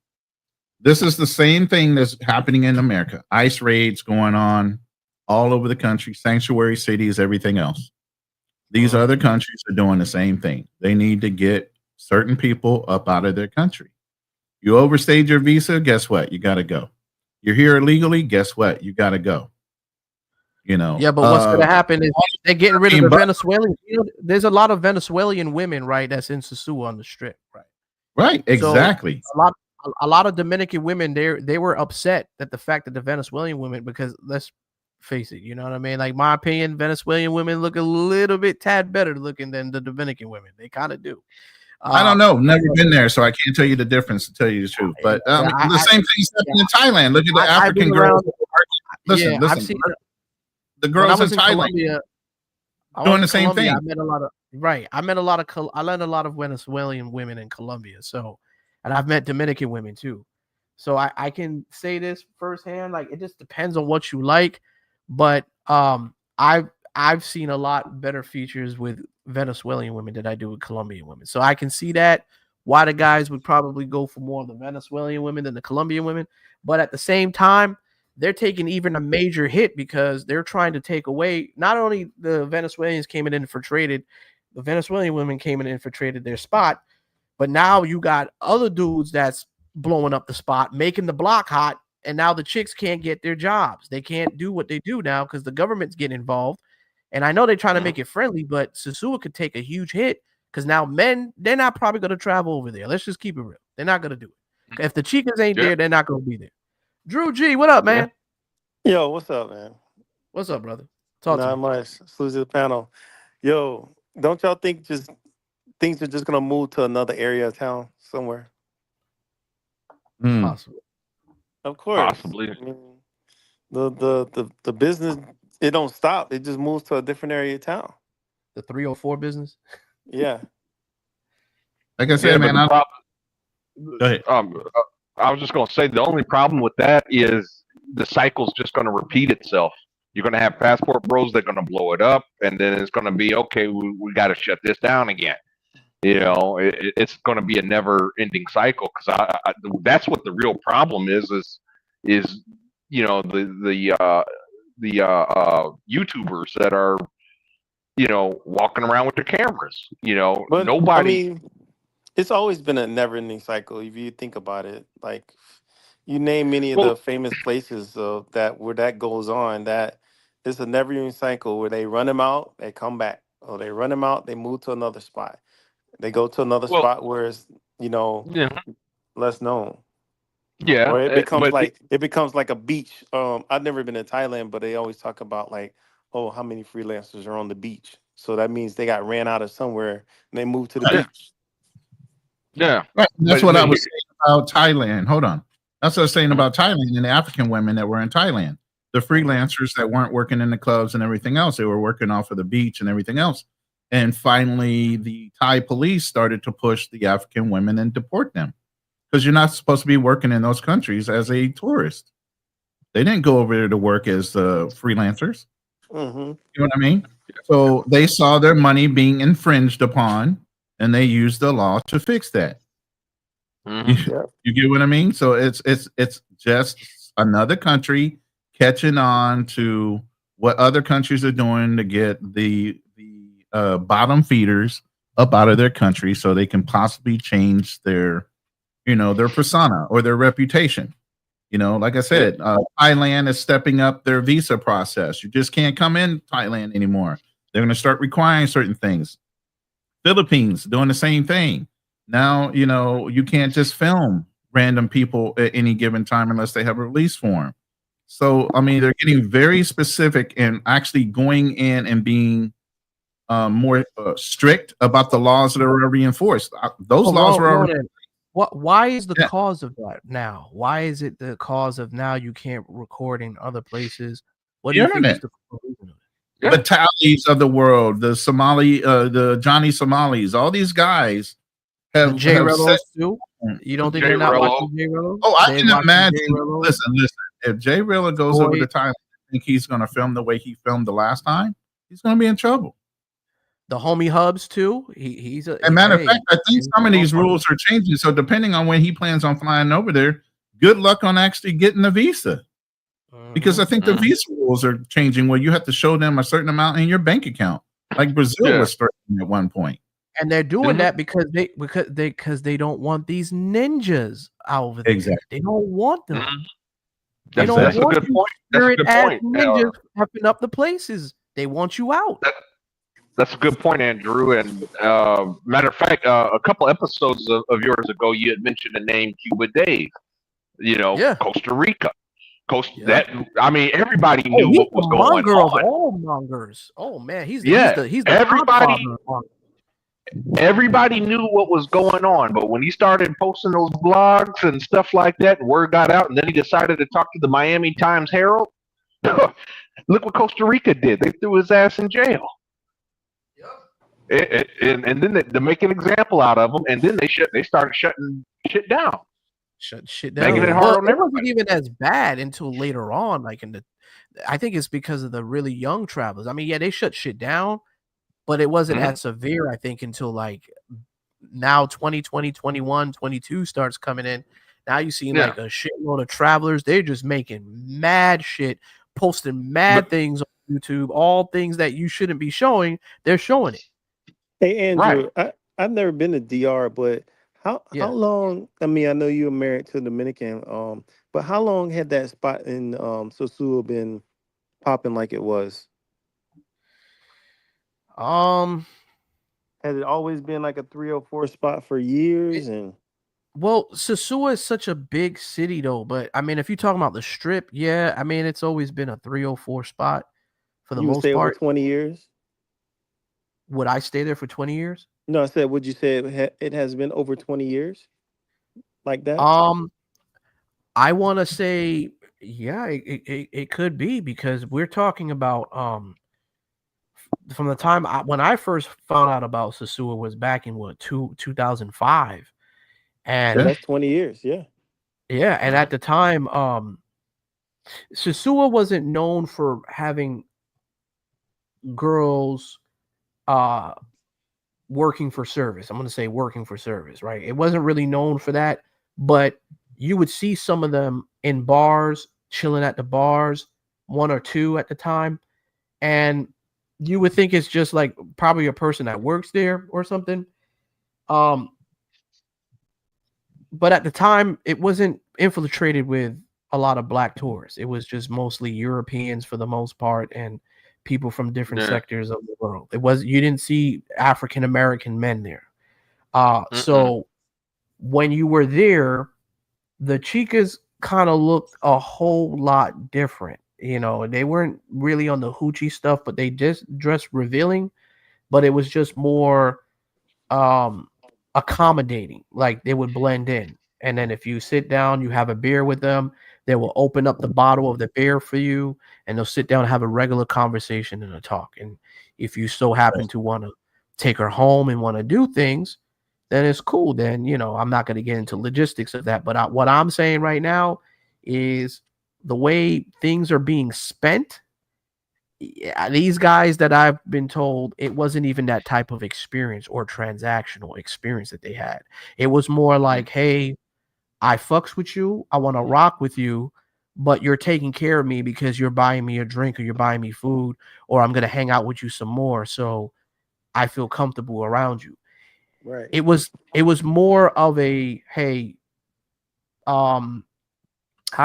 This is the same thing that's happening in America. ICE raids going on all over the country, sanctuary cities, everything else. These other countries are doing the same thing. They need to get certain people up out of their country. You overstayed your visa, guess what? You got to go. You're here illegally, guess what? You got to go. You know. Yeah, but what's going to happen is they're getting rid of the Venezuelan. You know, there's a lot of Venezuelan women, right? That's in Sosua on the strip, right? Right, exactly. So a lot of Dominican women, they were upset that the fact that the Venezuelan women, because let's face it, you know what I mean? Like, my opinion, Venezuelan women look a little bit tad better looking than the Dominican women. They kind of do. I don't know. Never been there, so I can't tell you the difference, to tell you the truth. But the same thing's happening in Thailand. Look at the African girls. Listen. The girls in Thailand doing the same thing. I met a lot of Venezuelan women in Colombia. So, and I've met Dominican women too. So I can say this firsthand. Like, it just depends on what you like. But I've seen a lot better features with Venezuelan women than I do with Colombian women. So I can see that why the guys would probably go for more of the Venezuelan women than the Colombian women. But at the same time, they're taking even a major hit because they're trying to take away, not only the Venezuelans came in and infiltrated, the Venezuelan women came in and infiltrated their spot, but now you got other dudes that's blowing up the spot, making the block hot, and now the chicks can't get their jobs. They can't do what they do now because the government's getting involved. And I know they're trying to make it friendly, but Sosua could take a huge hit because now men, they're not probably going to travel over there. Let's just keep it real. They're not going to do it. If the chicas ain't there, they're not going to be there. Drew G, what up, man? Yo, what's up, man? What's up, brother? Talk Not to me. much. Salute to the panel. Yo, don't y'all think just things are just gonna move to another area of town somewhere? Possibly. Of course. Possibly. I mean, the business, it don't stop. It just moves to a different area of town. The 304 business. Yeah. Like I said, man. Go ahead. I was just going to say the only problem with that is the cycle's just going to repeat itself. You're going to have passport bros that are going to blow it up, and then it's going to be, okay, we got to shut this down again. You know, it's going to be a never-ending cycle because that's what the real problem is you know, the YouTubers that are, you know, walking around with their cameras. You know, But nobody. I mean, it's always been a never-ending cycle if you think about it. Like, you name many of the famous places where that goes on, that it's a never-ending cycle where they run them out, they come back, or they run them out, they move to another spot, they go to another spot where it's, you know, less known. Yeah, or it becomes like a beach. I've never been to Thailand, but they always talk about like, oh, how many freelancers are on the beach? So that means they got ran out of somewhere and they moved to the beach. Yeah, right. That's what I was saying about Thailand. Hold on. That's what I was saying about Thailand and the African women that were in Thailand. The freelancers that weren't working in the clubs and everything else. They were working off of the beach and everything else. And finally, the Thai police started to push the African women and deport them because you're not supposed to be working in those countries as a tourist. They didn't go over there to work as freelancers. Mm-hmm. You know what I mean? So they saw their money being infringed upon, and they used the law to fix that. Mm-hmm. You get what I mean? So it's just another country catching on to what other countries are doing to get the bottom feeders up out of their country so they can possibly change their, their persona or their reputation. Like I said, Thailand is stepping up their visa process. You just can't come in Thailand anymore. They're going to start requiring certain things. Philippines doing the same thing. Now, you can't just film random people at any given time unless they have a release form. So I mean, they're getting very specific and actually going in and being more strict about the laws that are being enforced. Those laws were already. Why is the Yeah. cause of that now? Why is it the cause of now you can't record in other places? What do you think is the reason of it? The Tallies of the world, the Somali, the Johnny Somalis, all these guys have J Rellos too. Mm. You don't think they're not watching J Rello? Oh, I can imagine. Listen. If J Rilla goes over to Thailand, I think he's going to film the way he filmed the last time. He's going to be in trouble. The homie Hubs too. He's a. And matter of fact, I think some of these rules are changing. So depending on when he plans on flying over there, good luck on actually getting a visa. Because I think the visa rules are changing where you have to show them a certain amount in your bank account, like Brazil was starting at one point. And they're doing that because they don't want these ninjas out over there. Exactly. They don't want them. That's a good point. That's a good point. Ninjas popping up the places. They want you out. That's a good point, Andrew. And matter of fact, a couple episodes of yours ago, you had mentioned the name Cuba Dave. You know, Costa Rica. That I mean, everybody knew what was going on. All mongers. Oh man, he's everybody knew what was going on. But when he started posting those blogs and stuff like that, word got out, and then he decided to talk to the Miami Times Herald. Look what Costa Rica did. They threw his ass in jail. And then to make an example out of him, and then they started shutting shit down. Shut shit down. Making it hard on everybody. It wasn't even as bad until later on. Like I think it's because of the really young travelers. I mean, yeah, they shut shit down, but it wasn't as severe. I think until like now 2020, 21, 22 starts coming in. Now you see like a shitload of travelers. They're just making mad shit, posting mad things on YouTube, all things that you shouldn't be showing. They're showing it. Hey Andrew, I've never been to DR, but how long? I mean, I know you were married to a Dominican, but how long had that spot in Sosua been popping like it was? Has it always been like a 304 spot for years? Well, Sosua is such a big city though, but I mean, if you're talking about the Strip, yeah, I mean, it's always been a 304 spot for the most part. Over 20 years? Would I stay there for 20 years? No, I said, would you say it has been over 20 years like that? I want to say, yeah, it could be because we're talking about from the time when I first found out about Sosua was back in 2005, and that's 20 years, yeah, and at the time, Sosua wasn't known for having girls working for service. I'm going to say working for service, right? It wasn't really known for that, but you would see some of them in bars, chilling at the bars, one or two at the time. And you would think it's just like probably a person that works there or something. But at the time, it wasn't infiltrated with a lot of black tourists. It was just mostly Europeans for the most part and people from different sectors of the world. You didn't see African American men there. So when you were there, the chicas kind of looked a whole lot different. You know, they weren't really on the hoochie stuff, but they just dressed revealing, but it was just more accommodating. Like they would blend in. And then if you sit down, you have a beer with them, they will open up the bottle of the beer for you, and they'll sit down and have a regular conversation and a talk. And if you so happen to want to take her home and want to do things, then it's cool. Then, you know, I'm not going to get into logistics of that. But what I'm saying right now is the way things are being spent, these guys that I've been told, it wasn't even that type of experience or transactional experience that they had. It was more like, hey, I fucks with you. I want to rock with you, but you're taking care of me because you're buying me a drink or you're buying me food, or I'm going to hang out with you some more. So I feel comfortable around you. Right. It was more of a, hey, how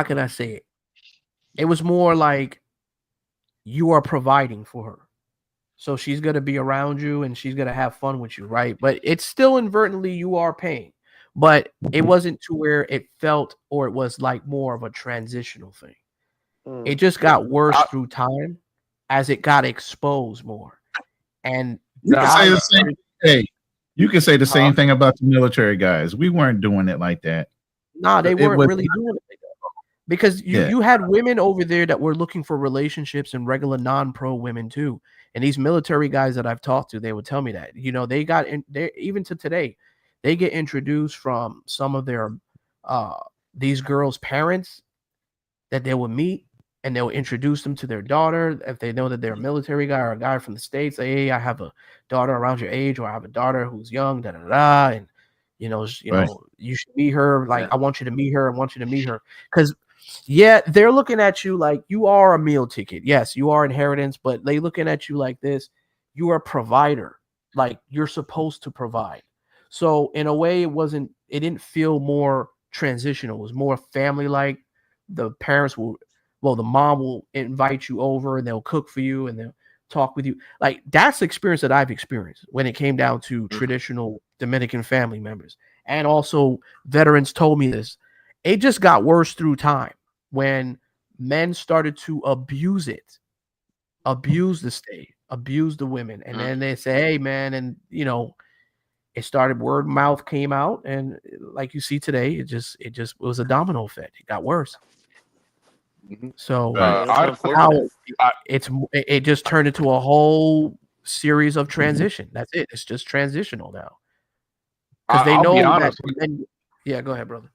can I say it? It was more like you are providing for her. So she's going to be around you and she's going to have fun with you, right? But it's still inadvertently you are paying. But it wasn't to where it felt or it was like more of a transitional thing. It just got worse through time as it got exposed more. And you can say the same. Hey, you can say the same thing about the military guys. We weren't doing it like that. Nah, they weren't really doing it like that. Because you had women over there that were looking for relationships and regular non-pro women too. And these military guys that I've talked to, they would tell me that, they got in there even to today, they get introduced from some of their these girls' parents that they would meet, and they'll introduce them to their daughter if they know that they're a military guy or a guy from the States. Like, hey, I have a daughter around your age, or I have a daughter who's young, and you should meet her. Like, I want you to meet her. I want you to meet her. Because they're looking at you like you are a meal ticket. Yes, you are inheritance, but they looking at you like this. You are a provider. Like, you're supposed to provide. So in a way, it didn't feel more transitional. It was more family-like. The parents the mom will invite you over and they'll cook for you and they'll talk with you. Like, that's the experience that I've experienced when it came down to traditional Dominican family members. And also veterans told me this. It just got worse through time when men started to abuse the state, abuse the women. And then they say, hey, man, and, it started, word of mouth came out. And like you see today, it just was a domino effect. It got worse. So it just turned into a whole series of transition. That's it. It's just transitional now. Because they know that. Yeah, go ahead, brother.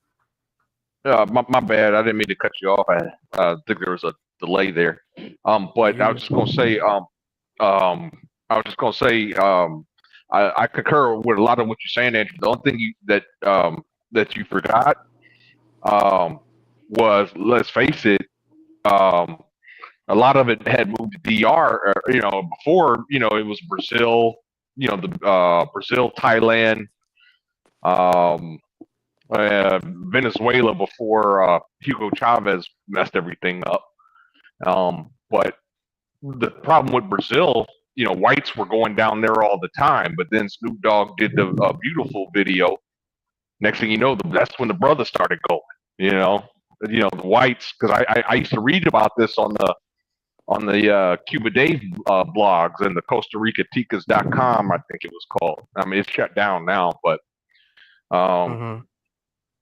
My bad. I didn't mean to cut you off. I think there was a delay there. But I was just gonna say. I concur with a lot of what you're saying, Andrew. The only thing that you forgot was, let's face it, a lot of it had moved to DR. Before, it was Brazil. Brazil, Thailand, Venezuela before Hugo Chavez messed everything up. But the problem with Brazil, whites were going down there all the time. But then Snoop Dogg did the Beautiful video. Next thing you know, that's when the brothers started going. The whites, because I used to read about this on the Cuba Dave blogs and the Costa Rica Ticas.com, I think it was called. I mean, it's shut down now, but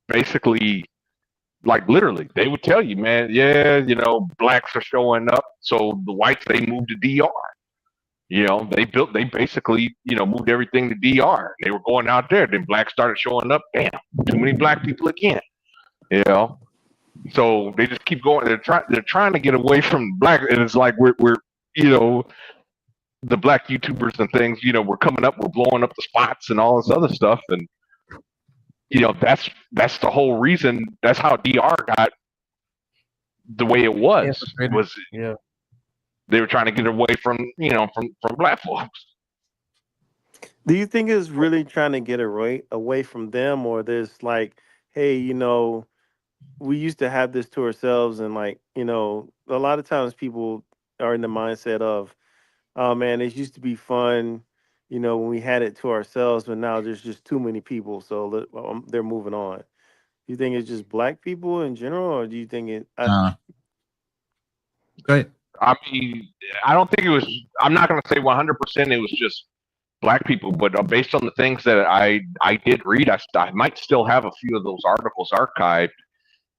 basically, like, literally, they would tell you, man, blacks are showing up, so the whites, they moved to DR. They basically, moved everything to DR. They were going out there. Then blacks started showing up. Damn, too many black people again. So they just keep going. They're trying to get away from black, and it's like we're the black YouTubers and things. We're coming up, we're blowing up the spots and all this other stuff, and that's the whole reason. That's how DR got the way it was. They were trying to get away from from black folks. Do you think it's really trying to get away from them, or there's like, hey, we used to have this to ourselves, and a lot of times people are in the mindset of, oh man, it used to be fun, when we had it to ourselves, but now there's just too many people, so they're moving on. Do you think it's just black people in general, or do you think it? Go ahead. I mean, I don't think it was. I'm not going to say 100% it was just black people, but based on the things that I did read, I might still have a few of those articles archived.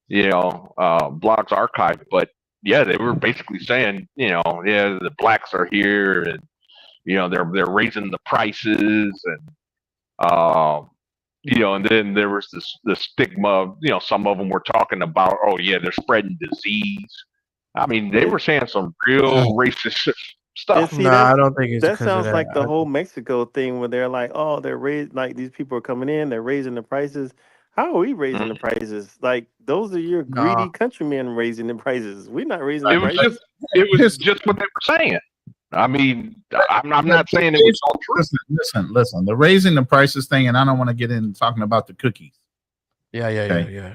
Blogs archived, but they were basically saying, the blacks are here, and they're raising the prices, and and then there was this stigma. Some of them were talking about, oh yeah, they're spreading disease. I mean, they were saying some real racist stuff. No, I don't think it's that sounds like the whole Mexico thing, where they're like, oh, they're like these people are coming in, they're raising the prices. How are we raising the prices? Like, those are your greedy countrymen raising the prices. We're not raising the prices. It was just what they were saying. I mean, I'm not saying it was all true. Listen. The raising the prices thing, and I don't want to get into talking about the cookies. Yeah.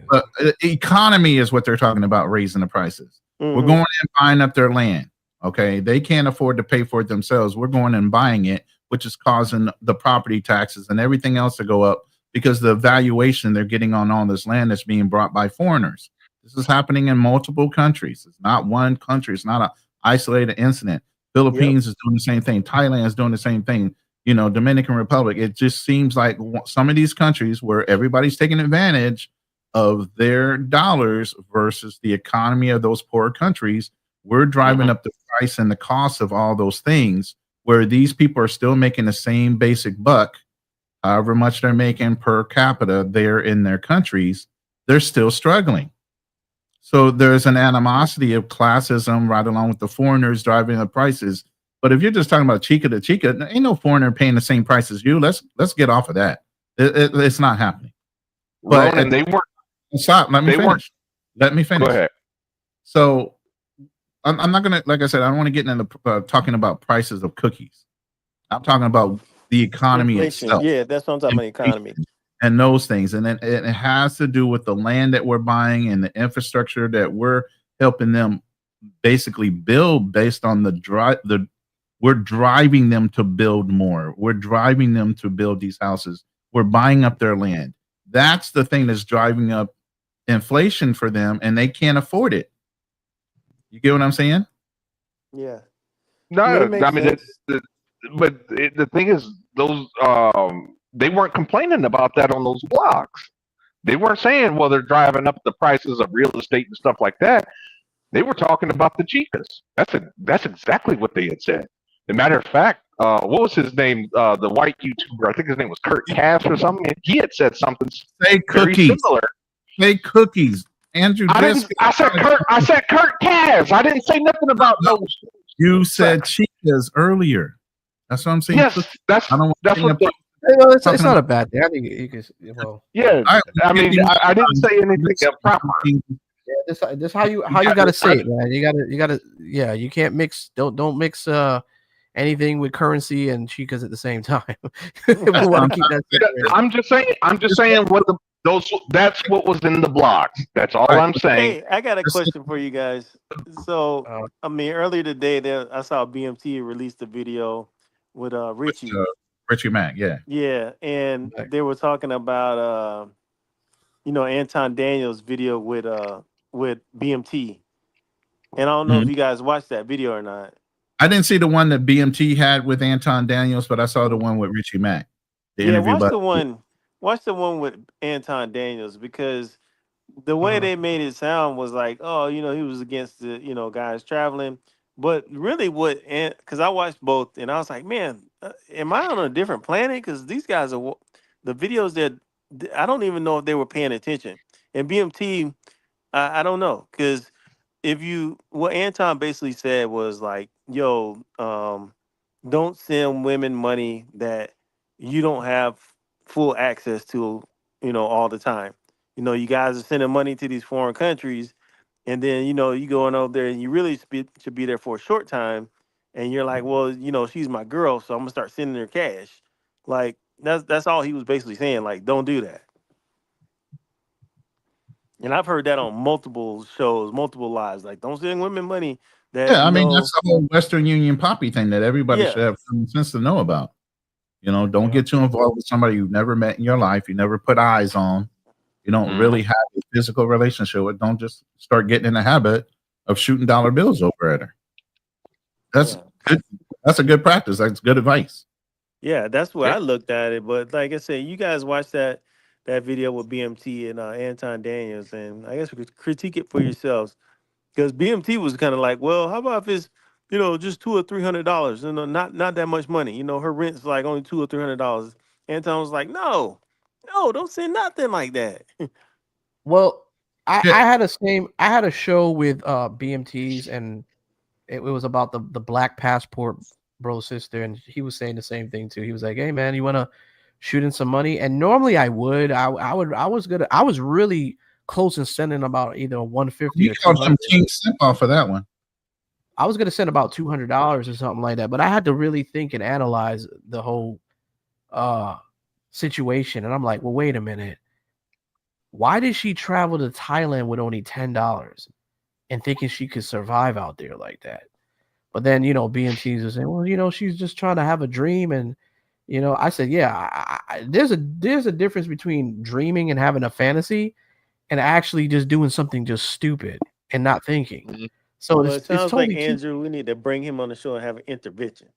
But economy is what they're talking about, raising the prices. We're going and buying up their land. Okay, they can't afford to pay for it themselves. We're going and buying it, which is causing the property taxes and everything else to go up, because the valuation they're getting on all this land is being brought by foreigners. This is happening in multiple countries. It's not one country. It's not an isolated incident. Philippines is doing the same thing. Thailand is doing the same thing. Dominican Republic. It just seems like some of these countries where everybody's taking advantage of their dollars versus the economy of those poor countries. We're driving up the price and the cost of all those things, where these people are still making the same basic buck, however much they're making per capita there in their countries. They're still struggling. So there's an animosity of classism right along with the foreigners driving the prices. But if you're just talking about chica to chica, ain't no foreigner paying the same price as you. Let's get off of that. It's not happening. But Ronin, they weren't. Stop. Let me finish. Let me finish. Go ahead. So I'm not gonna, like I said, I don't want to get into talking about prices of cookies. I'm talking about the economy itself. Yeah, that's what I'm talking about. Economy. And those things, and then it has to do with the land that we're buying and the infrastructure that we're helping them basically build based on we're driving them to build more. We're driving them to build these houses. We're buying up their land. That's the thing that's driving up inflation for them, and they can't afford it. You get what I'm saying? Yeah. No, I mean, but the thing is, those they weren't complaining about that on those blogs. They weren't saying, well, they're driving up the prices of real estate and stuff like that. They were talking about the chicas. That's exactly what they had said. As a matter of fact, what was his name? The white YouTuber, I think his name was Kurt Cass or something. And he had said something very similar. Say cookies. Andrew, I said Kurt Cass. I didn't say nothing about those. You said chicas earlier. That's what I'm saying. Yes, that's what. It's not a bad thing. I think you could. Well, yeah, I mean, I didn't say anything improper. Yeah, this how you gotta say it, man. You gotta. Yeah, you can't mix. Don't mix anything with currency and chicas at the same time. I'm just saying what that's what was in the blogs. That's all I'm saying. Hey, I got a question for you guys. So, I mean, earlier today, I saw BMT released a video with Richie. Richie Mack, yeah. Yeah, and they were talking about Anton Daniels' video with BMT. And I don't know if you guys watched that video or not. I didn't see the one that BMT had with Anton Daniels, but I saw the one with Richie Mack. Watch the one with Anton Daniels, because the way they made it sound was like, oh, he was against the, guys traveling. But really because I watched both and I was like, man, am I on a different planet? Because these guys are, the videos that I don't even know if they were paying attention. And BMT, I don't know. Because what Anton basically said was like, yo, don't send women money that you don't have full access to, all the time. You guys are sending money to these foreign countries, and then, you going over there and you really should be there for a short time. And you're like, well, she's my girl, so I'm gonna start sending her cash. Like, that's all he was basically saying. Like, don't do that. And I've heard that on multiple shows, multiple lives. Like, don't send women money. That's the whole Western Union poppy thing that everybody should have some sense to know about. Don't get too involved with somebody you've never met in your life, you never put eyes on. You don't really have a physical relationship with. Don't just start getting in the habit of shooting dollar bills over at her. That's good. That's a good practice. That's good advice. Yeah, that's what I looked at it. But like I said, you guys watch that video with BMT and Anton Daniels, and I guess we could critique it for yourselves. Because BMT was kind of like, well, how about if it's just $200 or $300? Not that much money. Her rent's like only $200 or $300. Anton was like, no, don't say nothing like that. Well, I had a show with BMTs, and it was about the black passport bro sister, and he was saying the same thing too. He was like, hey man, you want to shoot in some money? And normally I was really close in sending about either 150 you or called some king simp off of that one. I was gonna send about $200 or something like that, but I had to really think and analyze the whole situation. And I'm like, well, wait a minute. Why did she travel to Thailand with only $10 and thinking she could survive out there like that? But then, BMTs are saying, well, she's just trying to have a dream. And, I said, yeah, there's a difference between dreaming and having a fantasy and actually just doing something just stupid and not thinking. Mhm. So Well, it's it sounds totally like Andrew. We need to bring him on the show and have an intervention.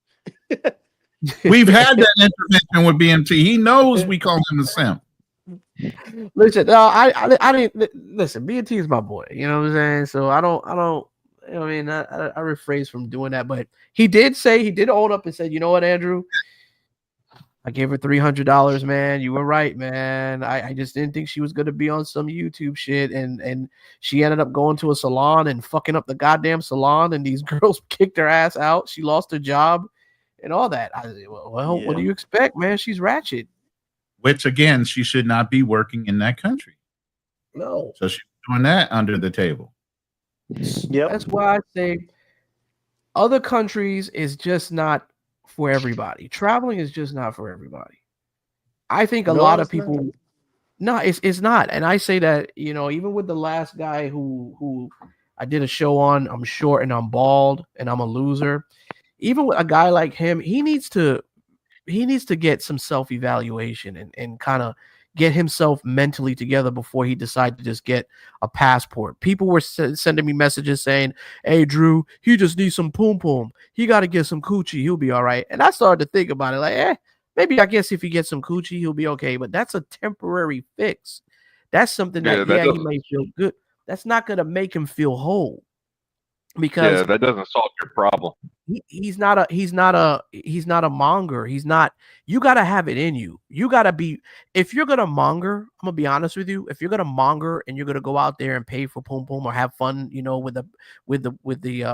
We've had that intervention with BMT. He knows we call him a simp. Listen, no, I didn't listen. BNT is my boy. You know what I'm saying? So I don't. You know what I mean, I rephrase from doing that, but he did own up and said, you know what, Andrew, I gave her $300, man. You were right, man. I just didn't think she was gonna be on some YouTube shit, and she ended up going to a salon and fucking up the goddamn salon, and these girls kicked her ass out. She lost her job and all that. I said, well, what do you expect, man? She's ratchet. Which again, she should not be working in that country. No. So she's doing that under the table. Yeah, that's why I say other countries is just not for everybody. Traveling is just not for everybody. I think a lot of people. No, it's not. And I say that, you know, even with the last guy who I did a show on, I'm short and I'm bald and I'm a loser. Even with a guy like him, he needs to get some self-evaluation and kind of get himself mentally together before he decides to just get a passport. People were sending me messages saying, hey, Drew, he just needs some poom poom. He got to get some coochie. He'll be all right. And I started to think about it like, maybe I guess if he gets some coochie, he'll be okay. But that's a temporary fix. That's something that, he may feel good. That's not going to make him feel whole. Because that doesn't solve your problem. He's not a monger. He's not. You got to have it in you. You got to be. If you're gonna monger, I'm gonna be honest with you. If you're gonna monger and you're gonna go out there and pay for poom poom or have fun, you know, with the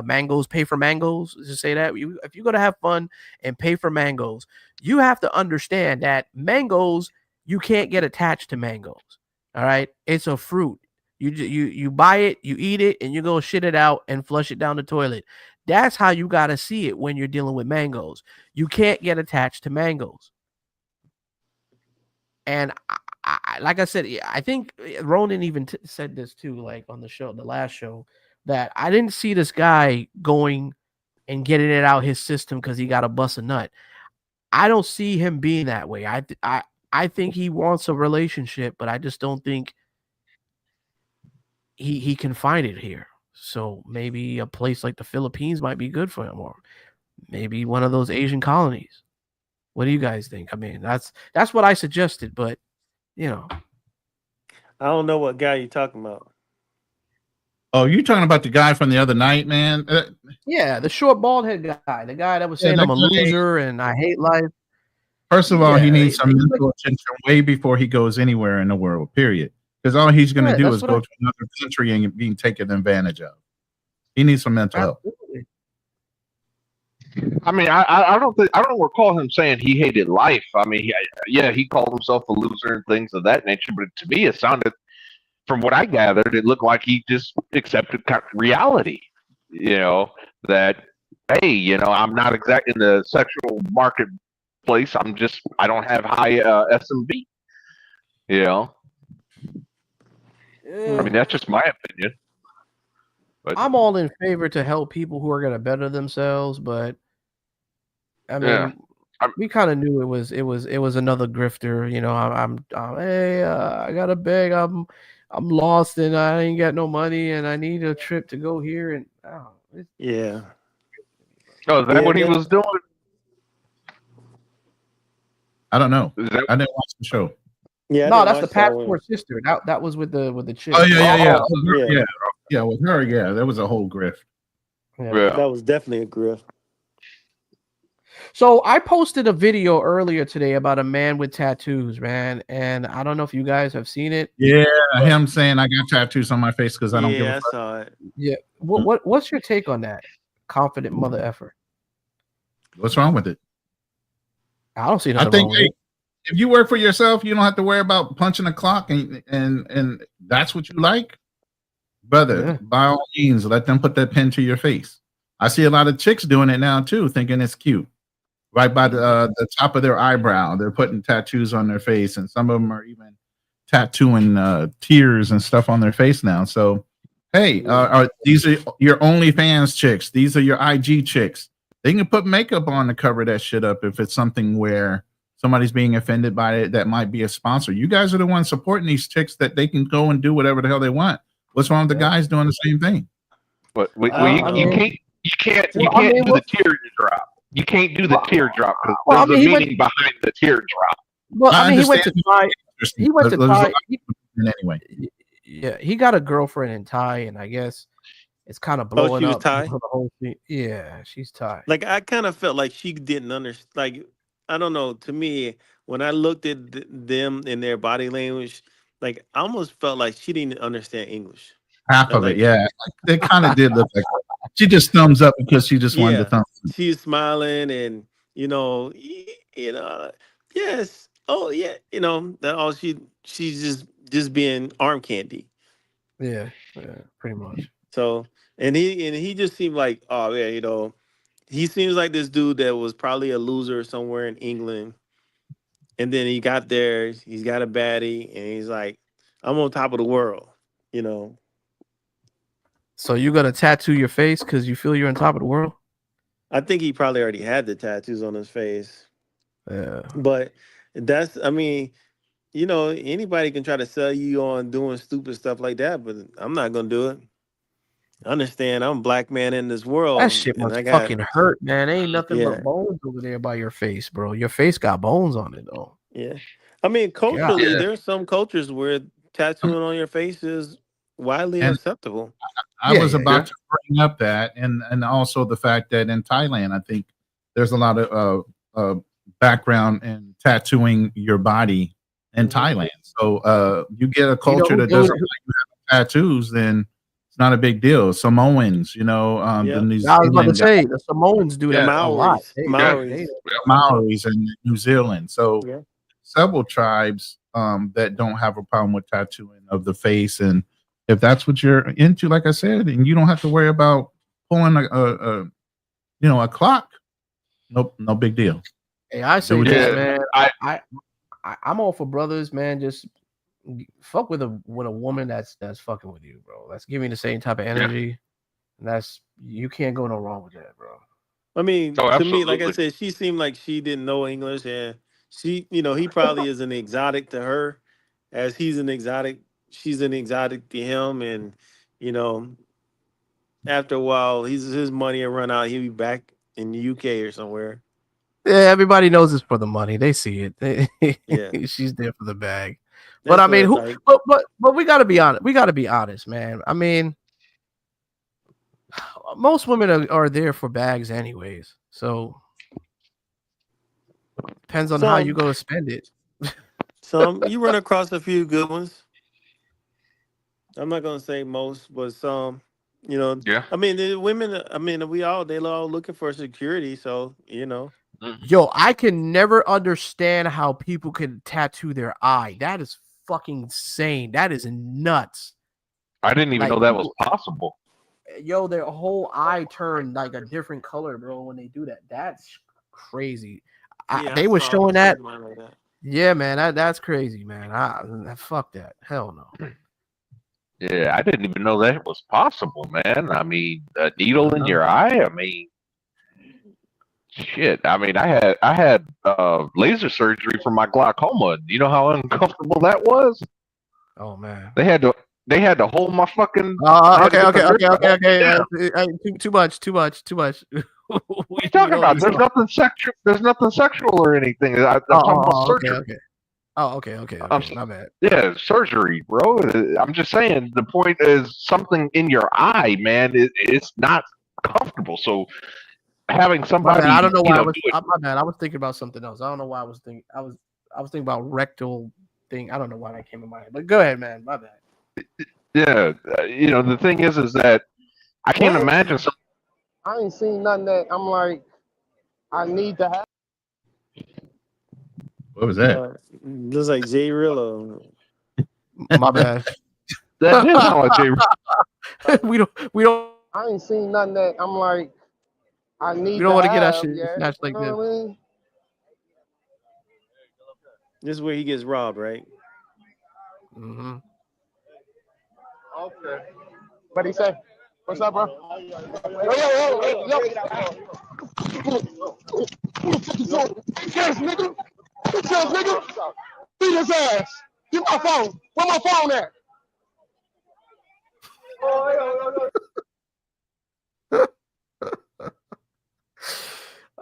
mangoes, pay for mangoes. Just say that. If you're gonna have fun and pay for mangoes, you have to understand that mangoes, you can't get attached to mangoes. All right, it's a fruit. You buy it, you eat it, and you go shit it out and flush it down the toilet. That's how you got to see it when you're dealing with mangoes. You can't get attached to mangoes. And I like I said, I think Ronin even said this too, like on the show, the last show, that I didn't see this guy going and getting it out his system because he got a bust a nut. I don't see him being that way. I think he wants a relationship, but I just don't think he can find it here. So maybe a place like the Philippines might be good for him, or maybe one of those Asian colonies. What do you guys think? I mean, that's what I suggested, but you know, I don't know what guy you're talking about. Oh, you talking about the guy from the other night, man? Yeah, the short bald head guy, the guy that was saying I'm a loser and I hate life. First of all, he needs some mental attention way before he goes anywhere in the world. Period. Because all he's going to do is go to another country and being taken advantage of. He needs some mental help. I mean, I don't recall him saying he hated life. I mean, he called himself a loser and things of that nature. But to me, it sounded, from what I gathered, it looked like he just accepted reality. You know, that, hey, you know, I'm not exact in the sexual marketplace. I don't have high S&B. You know. I mean, that's just my opinion. But I'm all in favor to help people who are going to better themselves, but I mean, we kind of knew it was another grifter. You know, I got to beg. I'm lost and I ain't got no money and I need a trip to go here and Oh, is that what he was doing? I don't know. I didn't watch the show. Yeah, no, that's the passport sister. That was with the chick. Oh yeah. Yeah, with her, yeah, that was a whole grift. Yeah, that was definitely a grift. So I posted a video earlier today about a man with tattoos, man, and I don't know if you guys have seen it. Yeah, him saying I got tattoos on my face because I don't give a fuck. I saw it. Yeah, what's your take on that? Confident mother effer. What's wrong with it? I don't see nothing wrong with it. If you work for yourself, you don't have to worry about punching a clock, and that's what you like, brother. By all means, let them put that pen to your face. I see a lot of chicks doing it now too, thinking it's cute. Right by the top of their eyebrow, they're putting tattoos on their face, and some of them are even tattooing tears and stuff on their face now. So, hey, these are your OnlyFans chicks. These are your IG chicks. They can put makeup on to cover that shit up if it's something somebody's being offended by it that might be a sponsor. You guys are the ones supporting these chicks that they can go and do whatever the hell they want. What's wrong with the guys doing the same thing? But you can't do the teardrop. You can't do the teardrop because there's a meaning behind the teardrop. Well, I mean, he went to Thai. He went to Thai. Anyway. Yeah, he got a girlfriend in Thai, and I guess it's kind of blowing she was up. Thai? The whole thing. Yeah, she's Thai. Like, I kind of felt like she didn't understand. Like, I don't know. To me, when I looked at them in their body language, like, I almost felt like she didn't understand English. Half of it, yeah. It kind of did look like she just thumbs up because she just wanted to thumb. She's smiling, and yes, oh yeah, that all she's just being arm candy. Yeah, pretty much. So, and he just seemed like, oh yeah, he seems like this dude that was probably a loser somewhere in England, and then he got there, he's got a baddie, and he's like, I'm on top of the world, So you gonna tattoo your face because you feel you're on top of the world? I think he probably already had the tattoos on his face. Yeah. But anybody can try to sell you on doing stupid stuff like that, but I'm not gonna do it. I understand I'm a black man in this world. That shit must fucking hurt, man. Ain't nothing but bones over there by your face, bro. Your face got bones on it, though. Yeah. I mean, culturally, there's some cultures where tattooing on your face is widely acceptable. I was about to bring up that, and also the fact that in Thailand, I think there's a lot of background in tattooing your body in Thailand. So you get a culture that doesn't like tattoos, then it's not a big deal. Samoans, the New Zealand, I was about to say the Samoans do that a lot. Maoris in New Zealand. So several tribes that don't have a problem with tattooing of the face, and if that's what you're into, like I said, and you don't have to worry about pulling a clock, no big deal. Hey, I say this, man. I'm all for brothers, man. Just fuck with a woman that's fucking with you, bro. That's giving the same type of energy. And you can't go no wrong with that, bro. I mean, to me, like I said, she seemed like she didn't know English, and she, he probably is an exotic to her, as he's an exotic. She's an exotic to him, and after a while, his money will run out. He'll be back in the UK or somewhere. Yeah, everybody knows it's for the money. They see it. She's there for the bag. But I mean, but we gotta be honest. We gotta be honest, man. I mean, most women are there for bags, anyways. So depends on how you go to spend it. You run across a few good ones. I'm not gonna say most, but some. I mean, the women. I mean, they're all looking for security. So Yo, I can never understand how people can tattoo their eye. That is fucking insane. That is nuts. I didn't even know that was possible. Yo, their whole eye turned like a different color, bro, when they do that. That's crazy. They were showing that. Yeah, man, that's crazy, man. Fuck that. Hell no. Yeah, I didn't even know that was possible, man. I mean, a needle in your eye. I mean, shit. I mean, I had laser surgery for my glaucoma. You know how uncomfortable that was? Oh man, they had to hold my fucking. Okay. Too much. What are you talking about? There's nothing sexual. There's nothing sexual or anything. I'm talking about surgery. Okay. Oh, okay. My bad. Yeah, surgery, bro. I'm just saying. The point is something in your eye, man. It's not comfortable. So having somebody, I don't know why my bad. I was thinking about something else. I don't know why I was thinking. I was thinking about rectal thing. I don't know why that came in my head. But go ahead, man. My bad. Yeah, the thing is that I can't imagine. I ain't seen nothing that I'm like, I need to have. What was that? Looks like Jay Rillo. My bad. That is how Jay. We don't. I ain't seen nothing that I'm like, I need. You don't want to get that shit snatched like this. This is where he gets robbed, right? Mm-hmm. Okay. What'd he say? What's up, bro? Yo. Yes, nigga. Bitch ass nigga. Beat his ass. Get my phone. Where my phone at?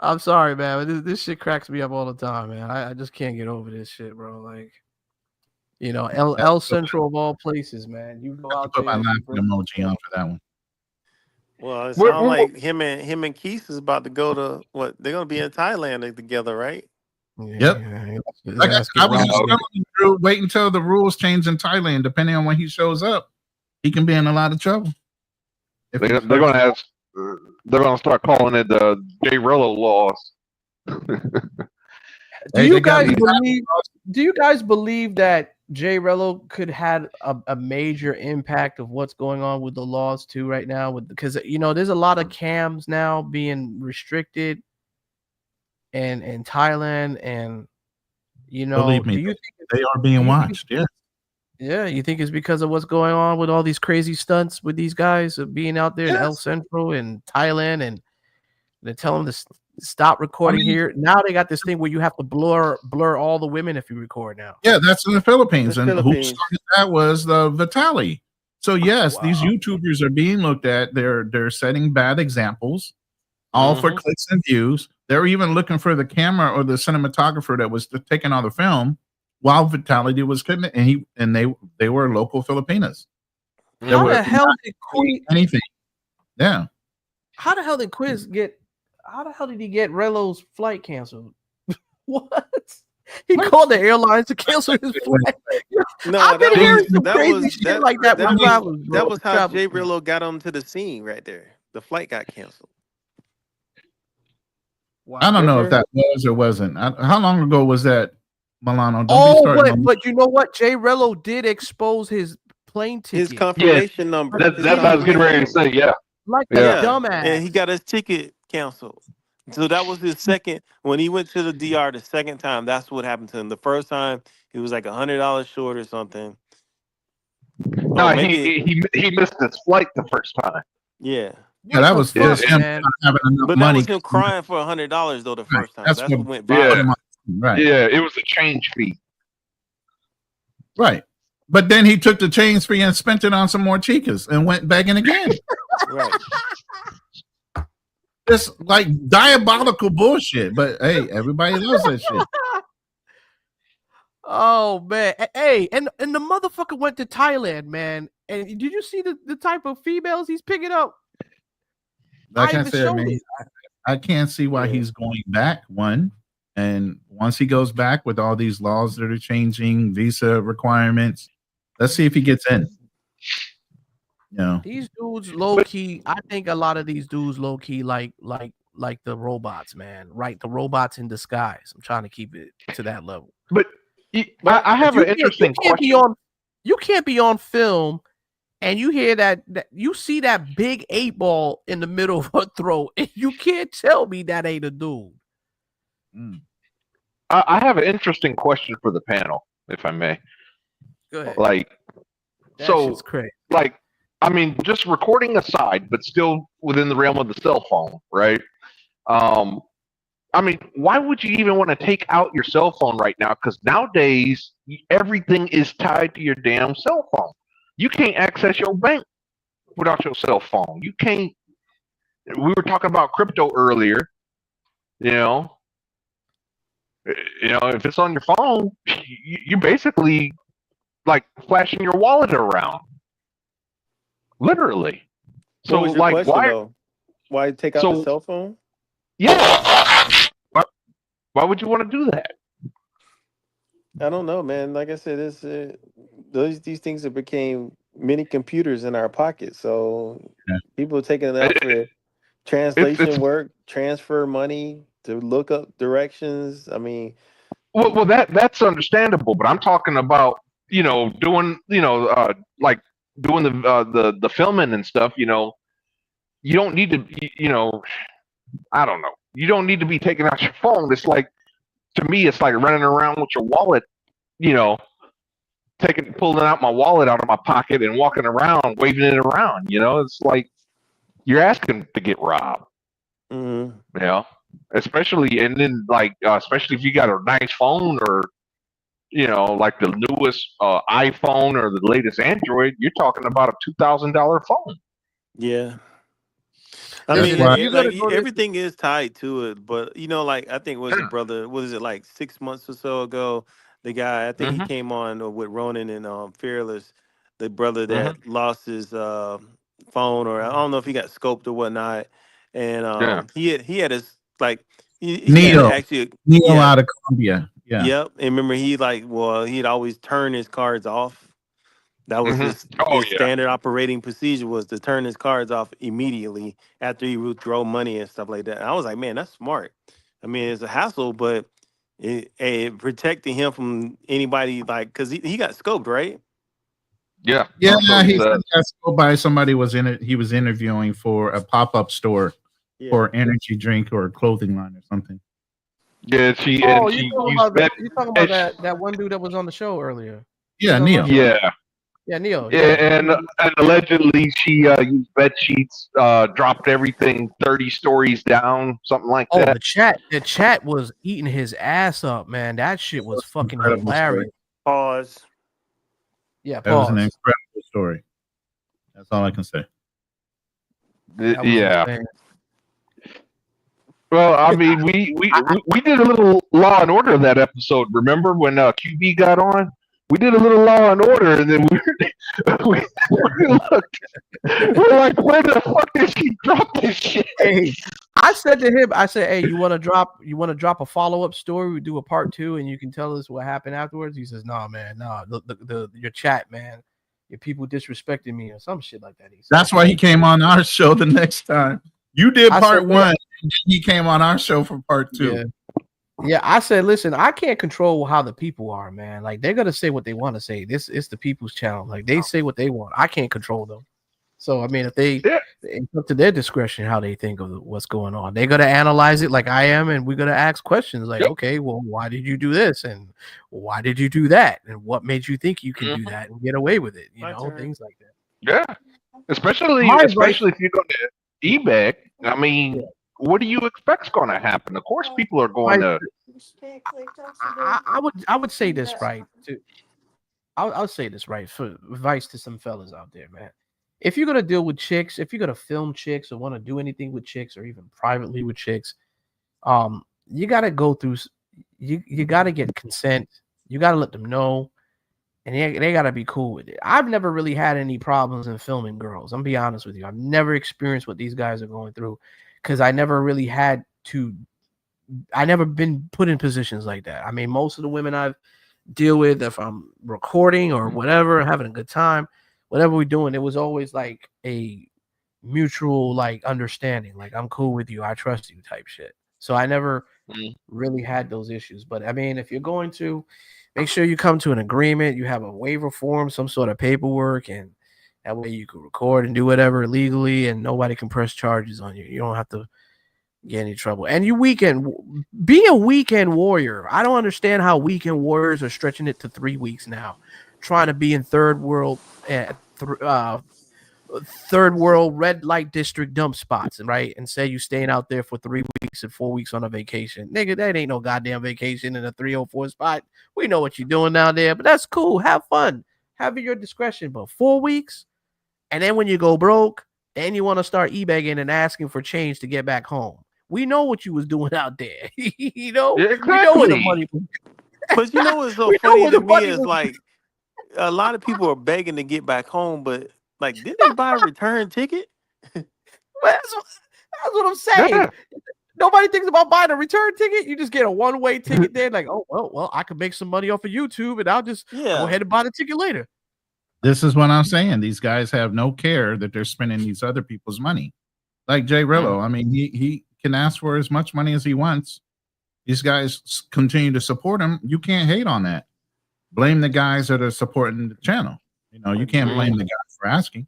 I'm sorry, man. But this shit cracks me up all the time, man. I just can't get over this shit, bro. Like, you know, El Central of all places, man. You go out Put my there. laughing emoji on for that one. Well, it sounds like him and Keith is about to go to what? They're gonna be in Thailand together, right? Yep. Yeah, Like I was just telling you, Drew, wait until the rules change in Thailand. Depending on when he shows up, he can be in a lot of trouble. They're gonna start calling it the J Rello laws. Do you guys believe that Jay Rello could have a major impact of what's going on with the laws too right now? Because you know, there's a lot of cams now being restricted in Thailand, and you know, believe me, do you think they are being watched? Yeah. Yeah, you think it's because of what's going on with all these crazy stunts with these guys being out there in El Centro and Thailand, and they tell them to stop recording here. Now they got this thing where you have to blur all the women if you record now. Yeah, that's in the Philippines. Who started that was Vitaly. So yes, these YouTubers are being looked at. They're setting bad examples, all for clicks and views. They're even looking for the camera or the cinematographer that was taking all the film while Vitaly was committed, and they were local Filipinas. How the hell did anything? Yeah. How the hell did Quiz get? How the hell did he get Rello's flight canceled? What? He called the airlines to cancel his flight. No, I've been hearing some that crazy was shit like that. That was how Jay Rello got onto the scene right there. The flight got canceled. Wow. I don't know if that was or wasn't. How long ago was that, Milano? But you know what? Jay Rello did expose his plane ticket. His confirmation number. That's what I was getting ready to say. Yeah. Like a dumbass. And he got his ticket canceled. So that was his second. When he went to the DR the second time, that's what happened to him. The first time, he was like $100 short or something. No, he missed his flight the first time. Yeah. Yeah, that was him having enough money. That was him crying for $100 though the first time. That's what went viral. viral. Right. Yeah, it was a change fee. Right. But then he took the change fee and spent it on some more chicas and went begging again. Right. It's like diabolical bullshit. But hey, everybody loves that shit. Oh man. Hey, and the motherfucker went to Thailand, man. And did you see the type of females he's picking up? Like I said, man, I can't see why he's going back. One, and once he goes back with all these laws that are changing, visa requirements, let's see if he gets in. You know, these dudes low key. I think a lot of these dudes low key like the robots, man. Right, the robots in disguise. I'm trying to keep it to that level. But I have an interesting question. You can't be on film. And you hear that you see that big 8-ball in the middle of her throat, and you can't tell me that ain't a dude. I have an interesting question for the panel, if I may. Go ahead. Shit's crazy. I mean, just recording aside, but still within the realm of the cell phone, right? I mean, why would you even want to take out your cell phone right now? Because nowadays, everything is tied to your damn cell phone. You can't access your bank without your cell phone. You can't. We were talking about crypto earlier. You know, if it's on your phone, you basically like flashing your wallet around, literally. So, what was your question, why take out the cell phone? Yeah. Why would you want to do that? I don't know, man. Like I said, these things have became mini computers in our pockets. So people are taking it out for translation work, transfer money, to look up directions. I mean, well, that's understandable. But I'm talking about doing like doing the filming and stuff. You don't need to. I don't know. You don't need to be taking out your phone. It's like, to me, it's like running around with your wallet, pulling out my wallet out of my pocket and walking around, waving it around. It's like you're asking to get robbed. Mm-hmm. Yeah. especially and then like especially if you got a nice phone or like the newest iPhone or the latest Android, you're talking about a $2,000 phone. Yeah. I That's mean, why. you gotta like go to everything is tied to it, but like I think was a brother. Was it like 6 months or so ago? The guy, I think he Mm-hmm. came on with Ronin and Fearless, the brother Mm-hmm. that lost his phone, or I don't know if he got scoped or whatnot, and Yeah. he had his like he had Neo, actually Neo yeah out of Colombia. Yeah. yep. And remember he'd always turn his cards off. That was Mm-hmm. his Oh his yeah. standard operating procedure was to turn his cards off immediately after he withdraw money and stuff like that. And I was like, man, that's smart. I mean, it's a hassle, but it protecting him from anybody like because he got scoped, right? Yeah. Yeah, So he he's said that's by somebody was in it. He was interviewing for a pop-up store Yeah. for energy drink or a clothing line or something. yeah, she Oh, and you she talking used about that. you talking about and that one dude that was on the show earlier? Yeah, Talking about Neo. Neo? yeah. Yeah, Neo. Yeah, Yeah. and allegedly she used bed sheets, dropped everything 30 stories down, something like Oh, that. the chat was eating his ass up, man. That shit was fucking Incredible story. hilarious. Pause. Yeah, That was an pause. incredible story. That's all I can say. That was Yeah. insane. Well, I mean, we did a little Law and Order that episode. Remember when QB got on? We did a little Law and Order, and then we looked. We're like, where the fuck did she drop this shit? Hey, I said to him, I said, "Hey, you want to drop a follow-up story? We do a part 2, and you can tell us what happened afterwards." He says, "No, man, no. Your chat, man, your people disrespecting me or some shit like that." He said. That's why he came on our show the next time. You did part 1, and then he came on our show for part 2. Yeah. I said, listen, I can't control how the people are, man. Like they're gonna say what they want to say. This is the people's channel. Like they say what they want. I can't control them. So I mean, if it's up to their discretion how they think of what's going on. They're gonna analyze it like I am, and we're gonna ask questions like, okay, well, why did you do this, and why did you do that, and what made you think you can do that and get away with it? Things like that. Yeah, especially if you go to eBay. I mean, what do you expect's going to happen? Of course, people are going to. I would say this right. I'll say this right for advice to some fellas out there, man. If you're gonna deal with chicks, if you're gonna film chicks or want to do anything with chicks or even privately with chicks, you gotta go through. You gotta get consent. You gotta let them know, and they gotta be cool with it. I've never really had any problems in filming girls. I'm gonna be honest with you. I've never experienced what these guys are going through because I never really had to. I never been put in positions like that. I mean, most of the women I've deal with, if I'm recording or whatever, having a good time, whatever we're doing, it was always like a mutual like understanding. Like I'm cool with you, I trust you type shit. So I never really had those issues. But I mean, if you're going to make sure you come to an agreement, you have a waiver form, some sort of paperwork, and that way you can record and do whatever legally and nobody can press charges on you. You don't have to get any trouble. And you be a weekend warrior. I don't understand how weekend warriors are stretching it to 3 weeks now, trying to be in third world red light district dump spots, and right, and say you staying out there for 3 weeks and 4 weeks on a vacation. Nigga, that ain't no goddamn vacation in a 304 spot. We know what you're doing down there, but that's cool. Have fun. Have your discretion. But 4 weeks, and then when you go broke, then you want to start e-begging and asking for change to get back home. We know what you was doing out there. We know where the money was. But you know what's so funny to me is like a lot of people are begging to get back home, but like, did they buy a return ticket? That's what I'm saying. Yeah. Nobody thinks about buying a return ticket. You just get a one-way ticket there. Like, oh, well, I could make some money off of YouTube, and I'll just go ahead and buy the ticket later. This is what I'm saying. These guys have no care that they're spending these other people's money. Like Jay Rillo, I mean, he can ask for as much money as he wants. These guys continue to support him. You can't hate on that. Blame the guys that are supporting the channel. You can't blame the guys for asking.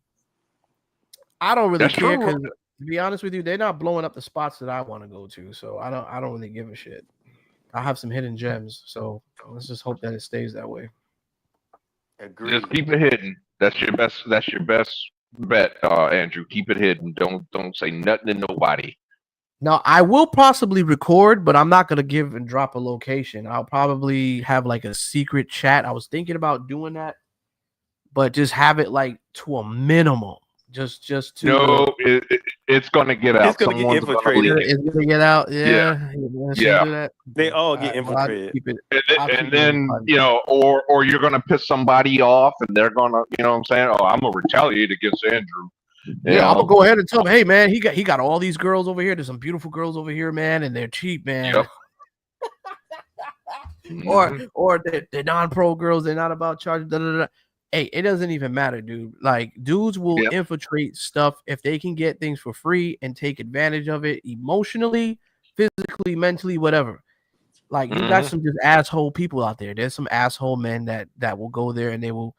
I don't really care because, to be honest with you, they're not blowing up the spots that I want to go to. So I don't really give a shit. I have some hidden gems, so let's just hope that it stays that way. Agreed. Just keep it hidden. That's your best bet, Andrew. Keep it hidden. Don't say nothing to nobody. No, I will possibly record, but I'm not gonna give and drop a location. I'll probably have like a secret chat. I was thinking about doing that, but just have it like to a minimum. Just to No, it's going to get out. It's gonna get Someone's gonna infiltrated. leak it. it's gonna get out. Yeah. Do that. They all get Well, I'll infiltrated. keep it. And then or you're going to piss somebody off, and they're going to, you know what I'm saying? Oh, I'm going to retaliate against Andrew. Yeah, I'm gonna go ahead and tell him, hey man, he got all these girls over here. There's some beautiful girls over here, man, and they're cheap, man. Yep. Or they're non-pro girls. They're not about charging. Hey, it doesn't even matter, dude. Like dudes will infiltrate stuff if they can get things for free and take advantage of it emotionally, physically, mentally, whatever. Like you got some just asshole people out there. There's some asshole men that will go there and they will,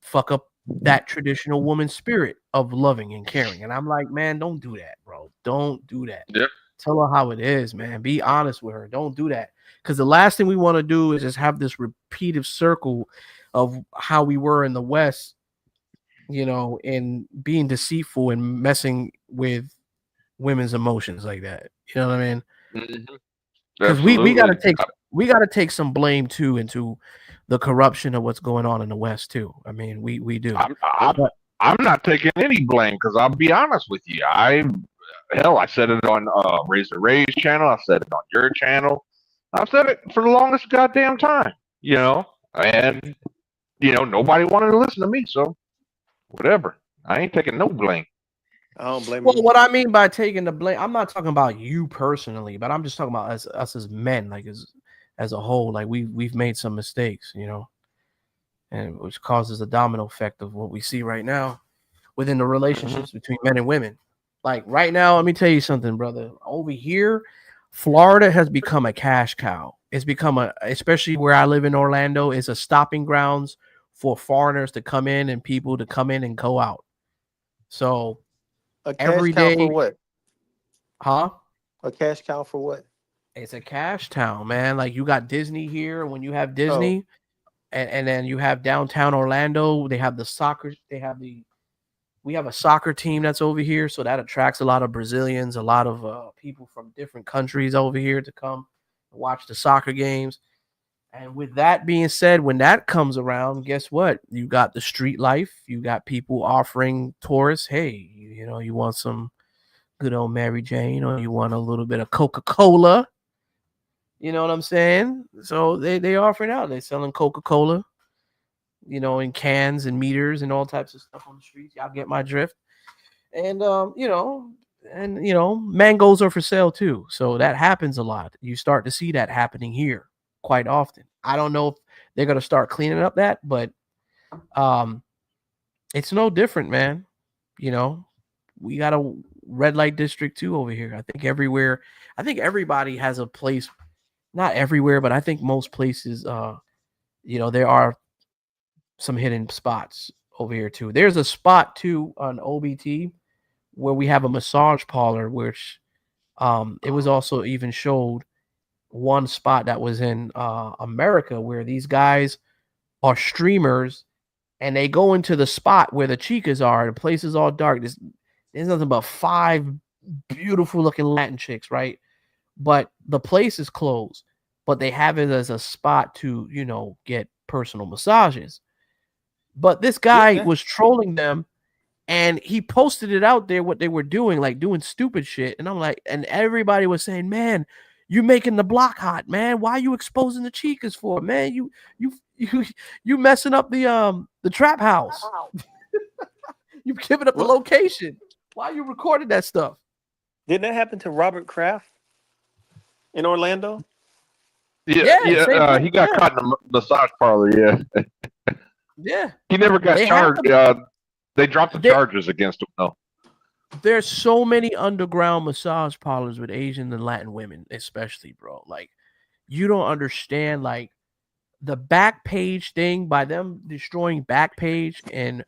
fuck up that traditional woman spirit of loving and caring. And I'm like, man, don't do that, bro. Don't do that. Yep. Tell her how it is, man. Be honest with her. Don't do that. Because the last thing we want to do is just have this repeated circle of how we were in the West, in being deceitful and messing with women's emotions like that. You know what I mean? Because we gotta take some blame too into the corruption of what's going on in the West too. I mean, we do. I'm not taking any blame because I'll be honest with you. I said it on Razor Ray's channel. I said it on your channel. I've said it for the longest goddamn time. And nobody wanted to listen to me. So whatever. I ain't taking no blame. I don't blame Well, you. what I mean by taking the blame, I'm not talking about you personally, but I'm just talking about us as men, like as a whole. Like we've made some mistakes, and which causes a domino effect of what we see right now within the relationships between men and women. Like right now, let me tell you something, brother. Over here, Florida has become a cash cow. It's become especially where I live in Orlando, is a stopping grounds for foreigners to come in and people to come in and go out. So A cash every cow day, for what? huh? A cash cow for what? It's a cash town, man. Like you got Disney here. When you have Disney, and then you have downtown Orlando, they have the soccer. We have a soccer team that's over here, so that attracts a lot of Brazilians, a lot of people from different countries over here to come and watch the soccer games. And with that being said, when that comes around, guess what? You got the street life. You got people offering tourists, hey, you want some good old Mary Jane, or you want a little bit of Coca-Cola. You know what I'm saying? So they offering out. They're selling Coca-Cola, in cans and meters and all types of stuff on the streets. Y'all get my drift. And mangoes are for sale too. So that happens a lot. You start to see that happening here quite often. I don't know if they're gonna start cleaning up that, but it's no different, man. We got a red light district too over here. I think everywhere. I think everybody has a place. Not everywhere, but I think most places. There are some hidden spots over here too. There's a spot too on OBT where we have a massage parlor, which it was also even showed one spot that was in America where these guys are streamers and they go into the spot where the chicas are. The place is all dark. There's nothing but 5 beautiful looking Latin chicks, right? But the place is closed, but they have it as a spot to, get personal massages. But this guy was trolling them and he posted it out there, what they were doing, like doing stupid shit. And I'm like, and everybody was saying, man, you making the block hot, man. Why are you exposing the chicas for, man? You messing up the trap house. You giving up the location. Why you recording that stuff? Didn't that happen to Robert Kraft in Orlando? Yeah. He got caught in the massage parlor. Yeah. Yeah. He never got charged. They dropped the charges against him, though. There's so many underground massage parlors with Asian and Latin women, especially, bro. Like, you don't understand, like, the Backpage thing, by them destroying Backpage and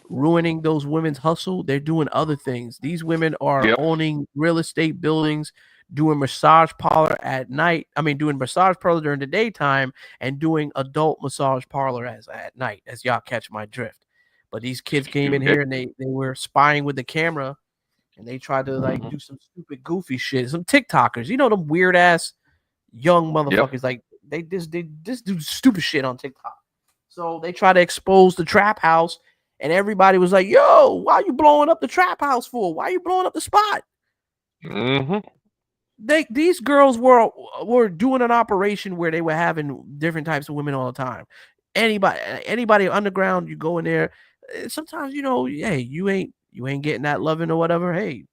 ruining those women's hustle, they're doing other things. These women are owning real estate buildings, doing massage parlor at night. I mean, doing massage parlor during the daytime and doing adult massage parlor at night, as y'all catch my drift. But these kids came in here and they were spying with the camera and they try to like do some stupid goofy shit. Some TikTokers, you know, them weird ass young motherfuckers, like they just do stupid shit on TikTok. So they try to expose the trap house, and everybody was like, "Yo, why you blowing up the trap house for? Why you blowing up the spot?" These girls were doing an operation where they were having different types of women all the time. Anybody underground, you go in there. Sometimes, you know, hey, you ain't getting that loving or whatever. Hey,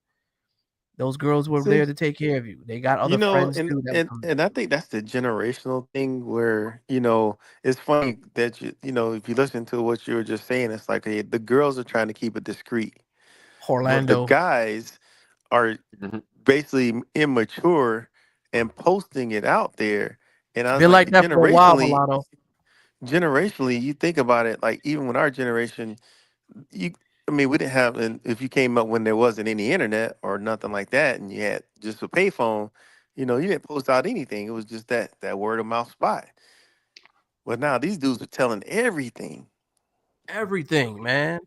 those girls were there to take care of you. They got other friends too. And I think that's the generational thing where, you know, it's funny that you know, if you listen to what you were just saying, it's like, hey, the girls are trying to keep it discreet. Orlando. But the guys are basically immature and posting it out there. And I was been like that for a while, Milano. Generationally, you think about it, like even with our generation, I mean, we didn't have, and if you came up when there wasn't any internet or nothing like that, and you had just a payphone, you know, you didn't post out anything. It was just that word of mouth spot. But now these dudes are telling everything. Everything, man.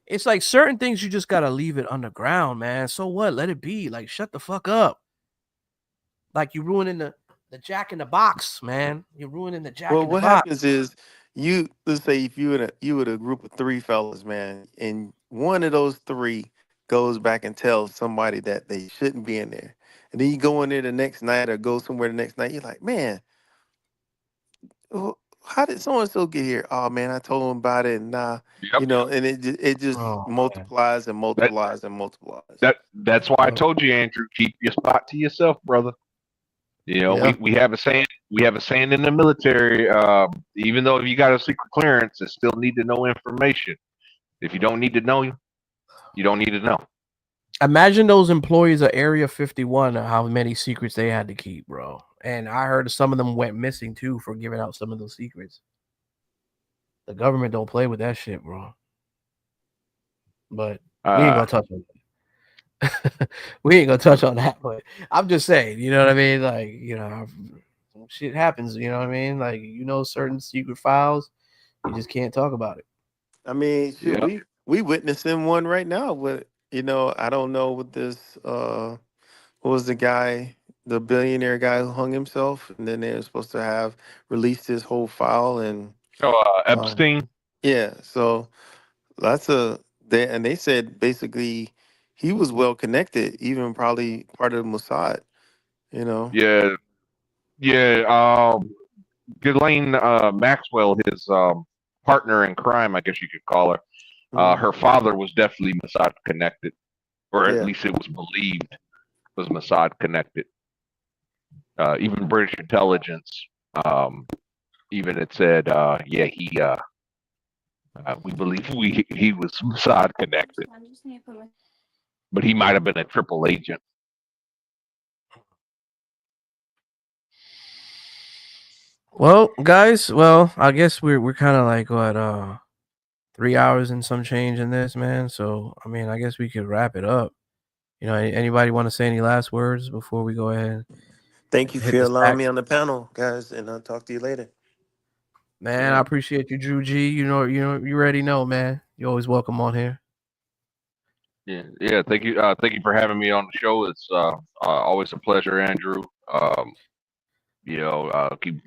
It's like certain things you just gotta leave it underground, man. So what? Let it be. Like, shut the fuck up. Like, you ruining the Jack in the Box, man. You're ruining the Jack in the Box. Well, what happens is let's say if you with a group of 3 fellas, man, and one of those 3 goes back and tells somebody that they shouldn't be in there, and then you go in there the next night or go somewhere the next night, you're like, man, how did so and so get here? Oh man, I told them about it, and you know, and it just multiplies and multiplies and multiplies. That's why I told you, Andrew, keep your spot to yourself, brother. You know, we have a saying. We have a saying in the military. Even though if you got a secret clearance, it still need to know information. If you don't need to know, you don't need to know. Imagine those employees of Area 51 and how many secrets they had to keep, bro. And I heard some of them went missing too for giving out some of those secrets. The government don't play with that shit, bro. But we ain't gonna touch on that. We ain't gonna touch on that, but I'm just saying, you know what I mean? Like, you know, shit happens, you know what I mean? Like, you know, certain secret files, you just can't talk about it. I mean, shit, we witnessing one right now. But you know, I don't know what this. What was the guy, the billionaire guy who hung himself, and then they were supposed to have released his whole file and. Epstein. Yeah, so they said basically he was well connected, even probably part of Mossad. You know. Yeah. Ghislaine Maxwell, his partner in crime, I guess you could call her. Her father was definitely Mossad connected, or at least it was believed was Mossad connected. Even British intelligence, even it said, we believe he was Mossad connected, but he might have been a triple agent. Well, guys, I guess we're kind of like what 3 hours and some change in this, man. So I mean, I guess we could wrap it up. You know, anybody want to say any last words before we go ahead? Thank you for allowing me on the panel, guys, and I'll talk to you later. Man, I appreciate you, Drew G. You already know, man. You're always welcome on here. Yeah. Thank you for having me on the show. It's always a pleasure, Andrew. Keep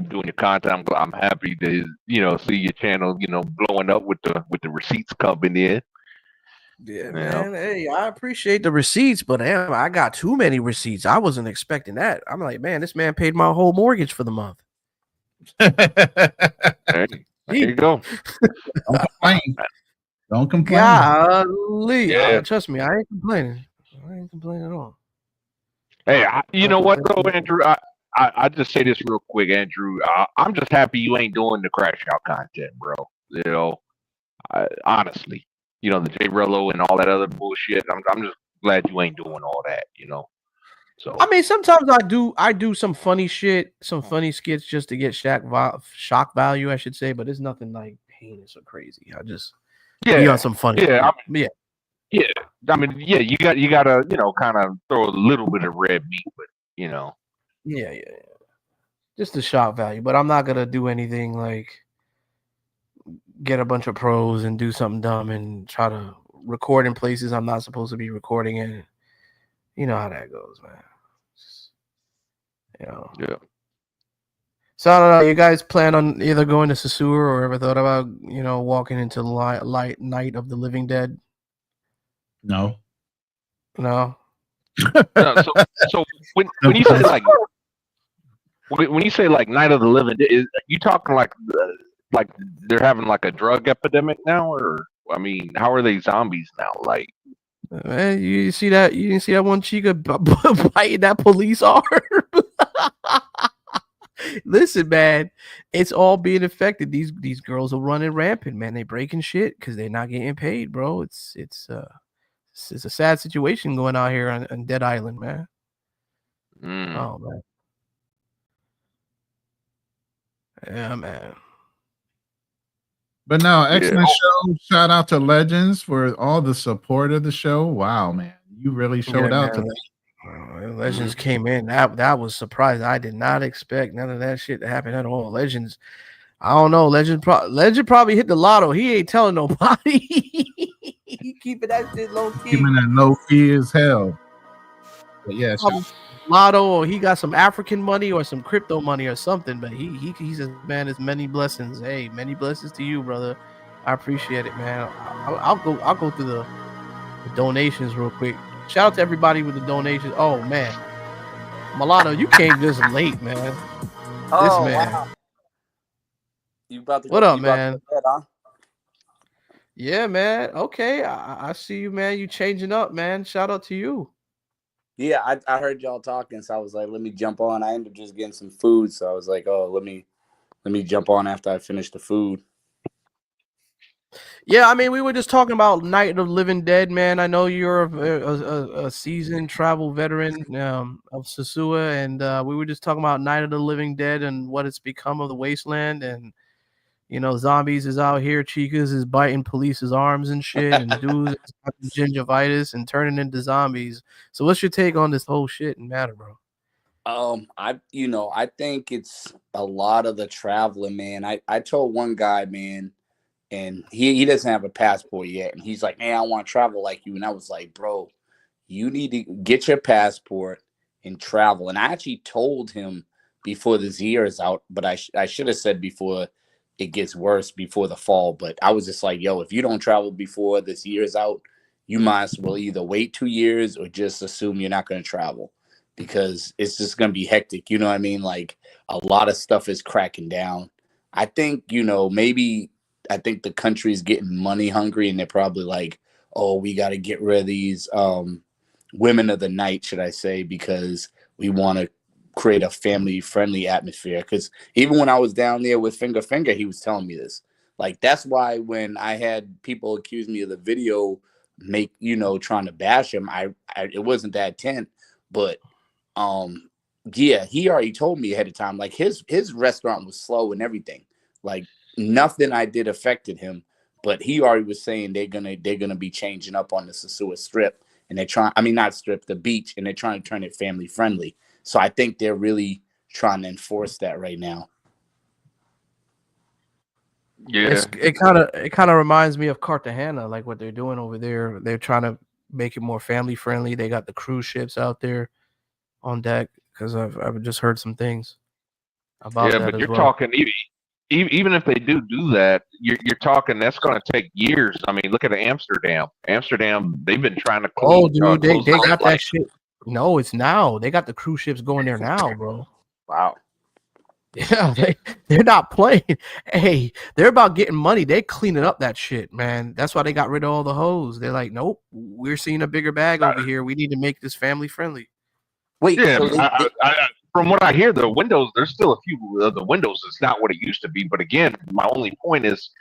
doing your content. I'm happy to see your channel blowing up with the receipts coming in. Yeah, man. Hey, I appreciate the receipts, but damn, I got too many receipts. I wasn't expecting that. I'm like, man, this man paid my whole mortgage for the month. There you go. Don't complain. Golly. Yeah. Trust me, I ain't complaining. I ain't complaining at all. Hey, you know what though, Andrew? I just say this real quick, Andrew. I'm just happy you ain't doing the crash out content, bro. Honestly, the J Rello and all that other bullshit. I'm just glad you ain't doing all that. So I mean, sometimes I do some funny shit, some funny skits just to get shock value, I should say, but it's nothing like heinous or crazy. I just be on some funny. Yeah. I mean, you gotta kind of throw a little bit of red meat, but Yeah. Just the shock value, but I'm not gonna do anything like get a bunch of pros and do something dumb and try to recording places I'm not supposed to be recording in. You know how that goes, man. Yeah. So I don't know. You guys plan on either going to Sosúa or ever thought about walking into the light night of the living dead? No. No. No, so when you say like Night of the Living Dead, you talking like they're having like a drug epidemic now, or I mean, how are they zombies now? Like, man, you see that? You didn't see that one chica biting that police arm? Listen, man, it's all being affected. These girls are running rampant, man. They breaking shit because they're not getting paid, bro. It's a sad situation going on here on Dead Island, man. Oh man, yeah, man. But no, excellent show. Shout out to Legends for all the support of the show. Wow, man, you really showed out today. Legends came in. That was surprising. I did not expect none of that shit to happen at all. Legends, I don't know. Legend probably hit the lotto. He ain't telling nobody. He keeping that shit low key. Keeping that low key as hell. But yeah, lotto, or he got some African money or some crypto money or something. But he's a man. It's many blessings. Hey, many blessings to you, brother. I appreciate it, man. I'll go through the donations real quick. Shout out to everybody with the donations. Oh man, Milano, you came just late, man. Oh, this man. Wow. You about to what go, up, man? Bed, huh? Yeah, man. Okay, I see you, man. You changing up, man. Shout out to you. Yeah, I heard y'all talking, so I was like, let me jump on. I ended up just getting some food, so I was like, oh, let me jump on after I finish the food. Yeah, I mean, we were just talking about Night of the Living Dead, man. I know you're a seasoned travel veteran of Sosua, and we were just talking about Night of the Living Dead and what it's become of the wasteland. And, zombies is out here. Chicas is biting police's arms and shit, and dudes is having gingivitis and turning into zombies. So what's your take on this whole shit and matter, bro? I think it's a lot of the traveling, man. I told one guy, man, and he doesn't have a passport yet. And he's like, man, I want to travel like you. And I was like, bro, you need to get your passport and travel. And I actually told him before this year is out, but I should have said before it gets worse, before the fall. But I was just like, yo, if you don't travel before this year is out, you might as well either wait 2 years or just assume you're not going to travel, because it's just going to be hectic. You know what I mean? Like, a lot of stuff is cracking down. I think, I think the country is getting money hungry, and they're probably like, oh, we got to get rid of these women of the night, should I say, because we want to create a family-friendly atmosphere. Because even when I was down there with Finger, he was telling me this. Like, that's why when I had people accuse me of the video trying to bash him, I it wasn't that intent. But, yeah, he already told me ahead of time, like, his restaurant was slow and everything. Like, nothing I did affected him, but he already was saying they're gonna be changing up on the Sosua Strip, and not strip, the beach, and they're trying to turn it family friendly. So I think they're really trying to enforce that right now. Yeah, it kind of reminds me of Cartagena, like what they're doing over there. They're trying to make it more family friendly. They got the cruise ships out there on deck, because I've just heard some things about that. But as you're well. talking even if they do that, you're talking that's going to take years. I mean, look at Amsterdam. They've been trying to close. Oh, dude, they got that shit. No, it's now. They got the cruise ships going there now, bro. Wow. Yeah, they're not playing. Hey, they're about getting money. They cleaning up that shit, man. That's why they got rid of all the hoes. They're like, nope, we're seeing a bigger bag over here. We need to make this family friendly. Wait, yeah. So from what I hear, the windows, there's still a few of the windows. It's not what it used to be. But again, my only point is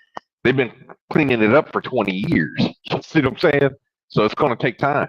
they've been cleaning it up for 20 years. You see what I'm saying? So it's going to take time.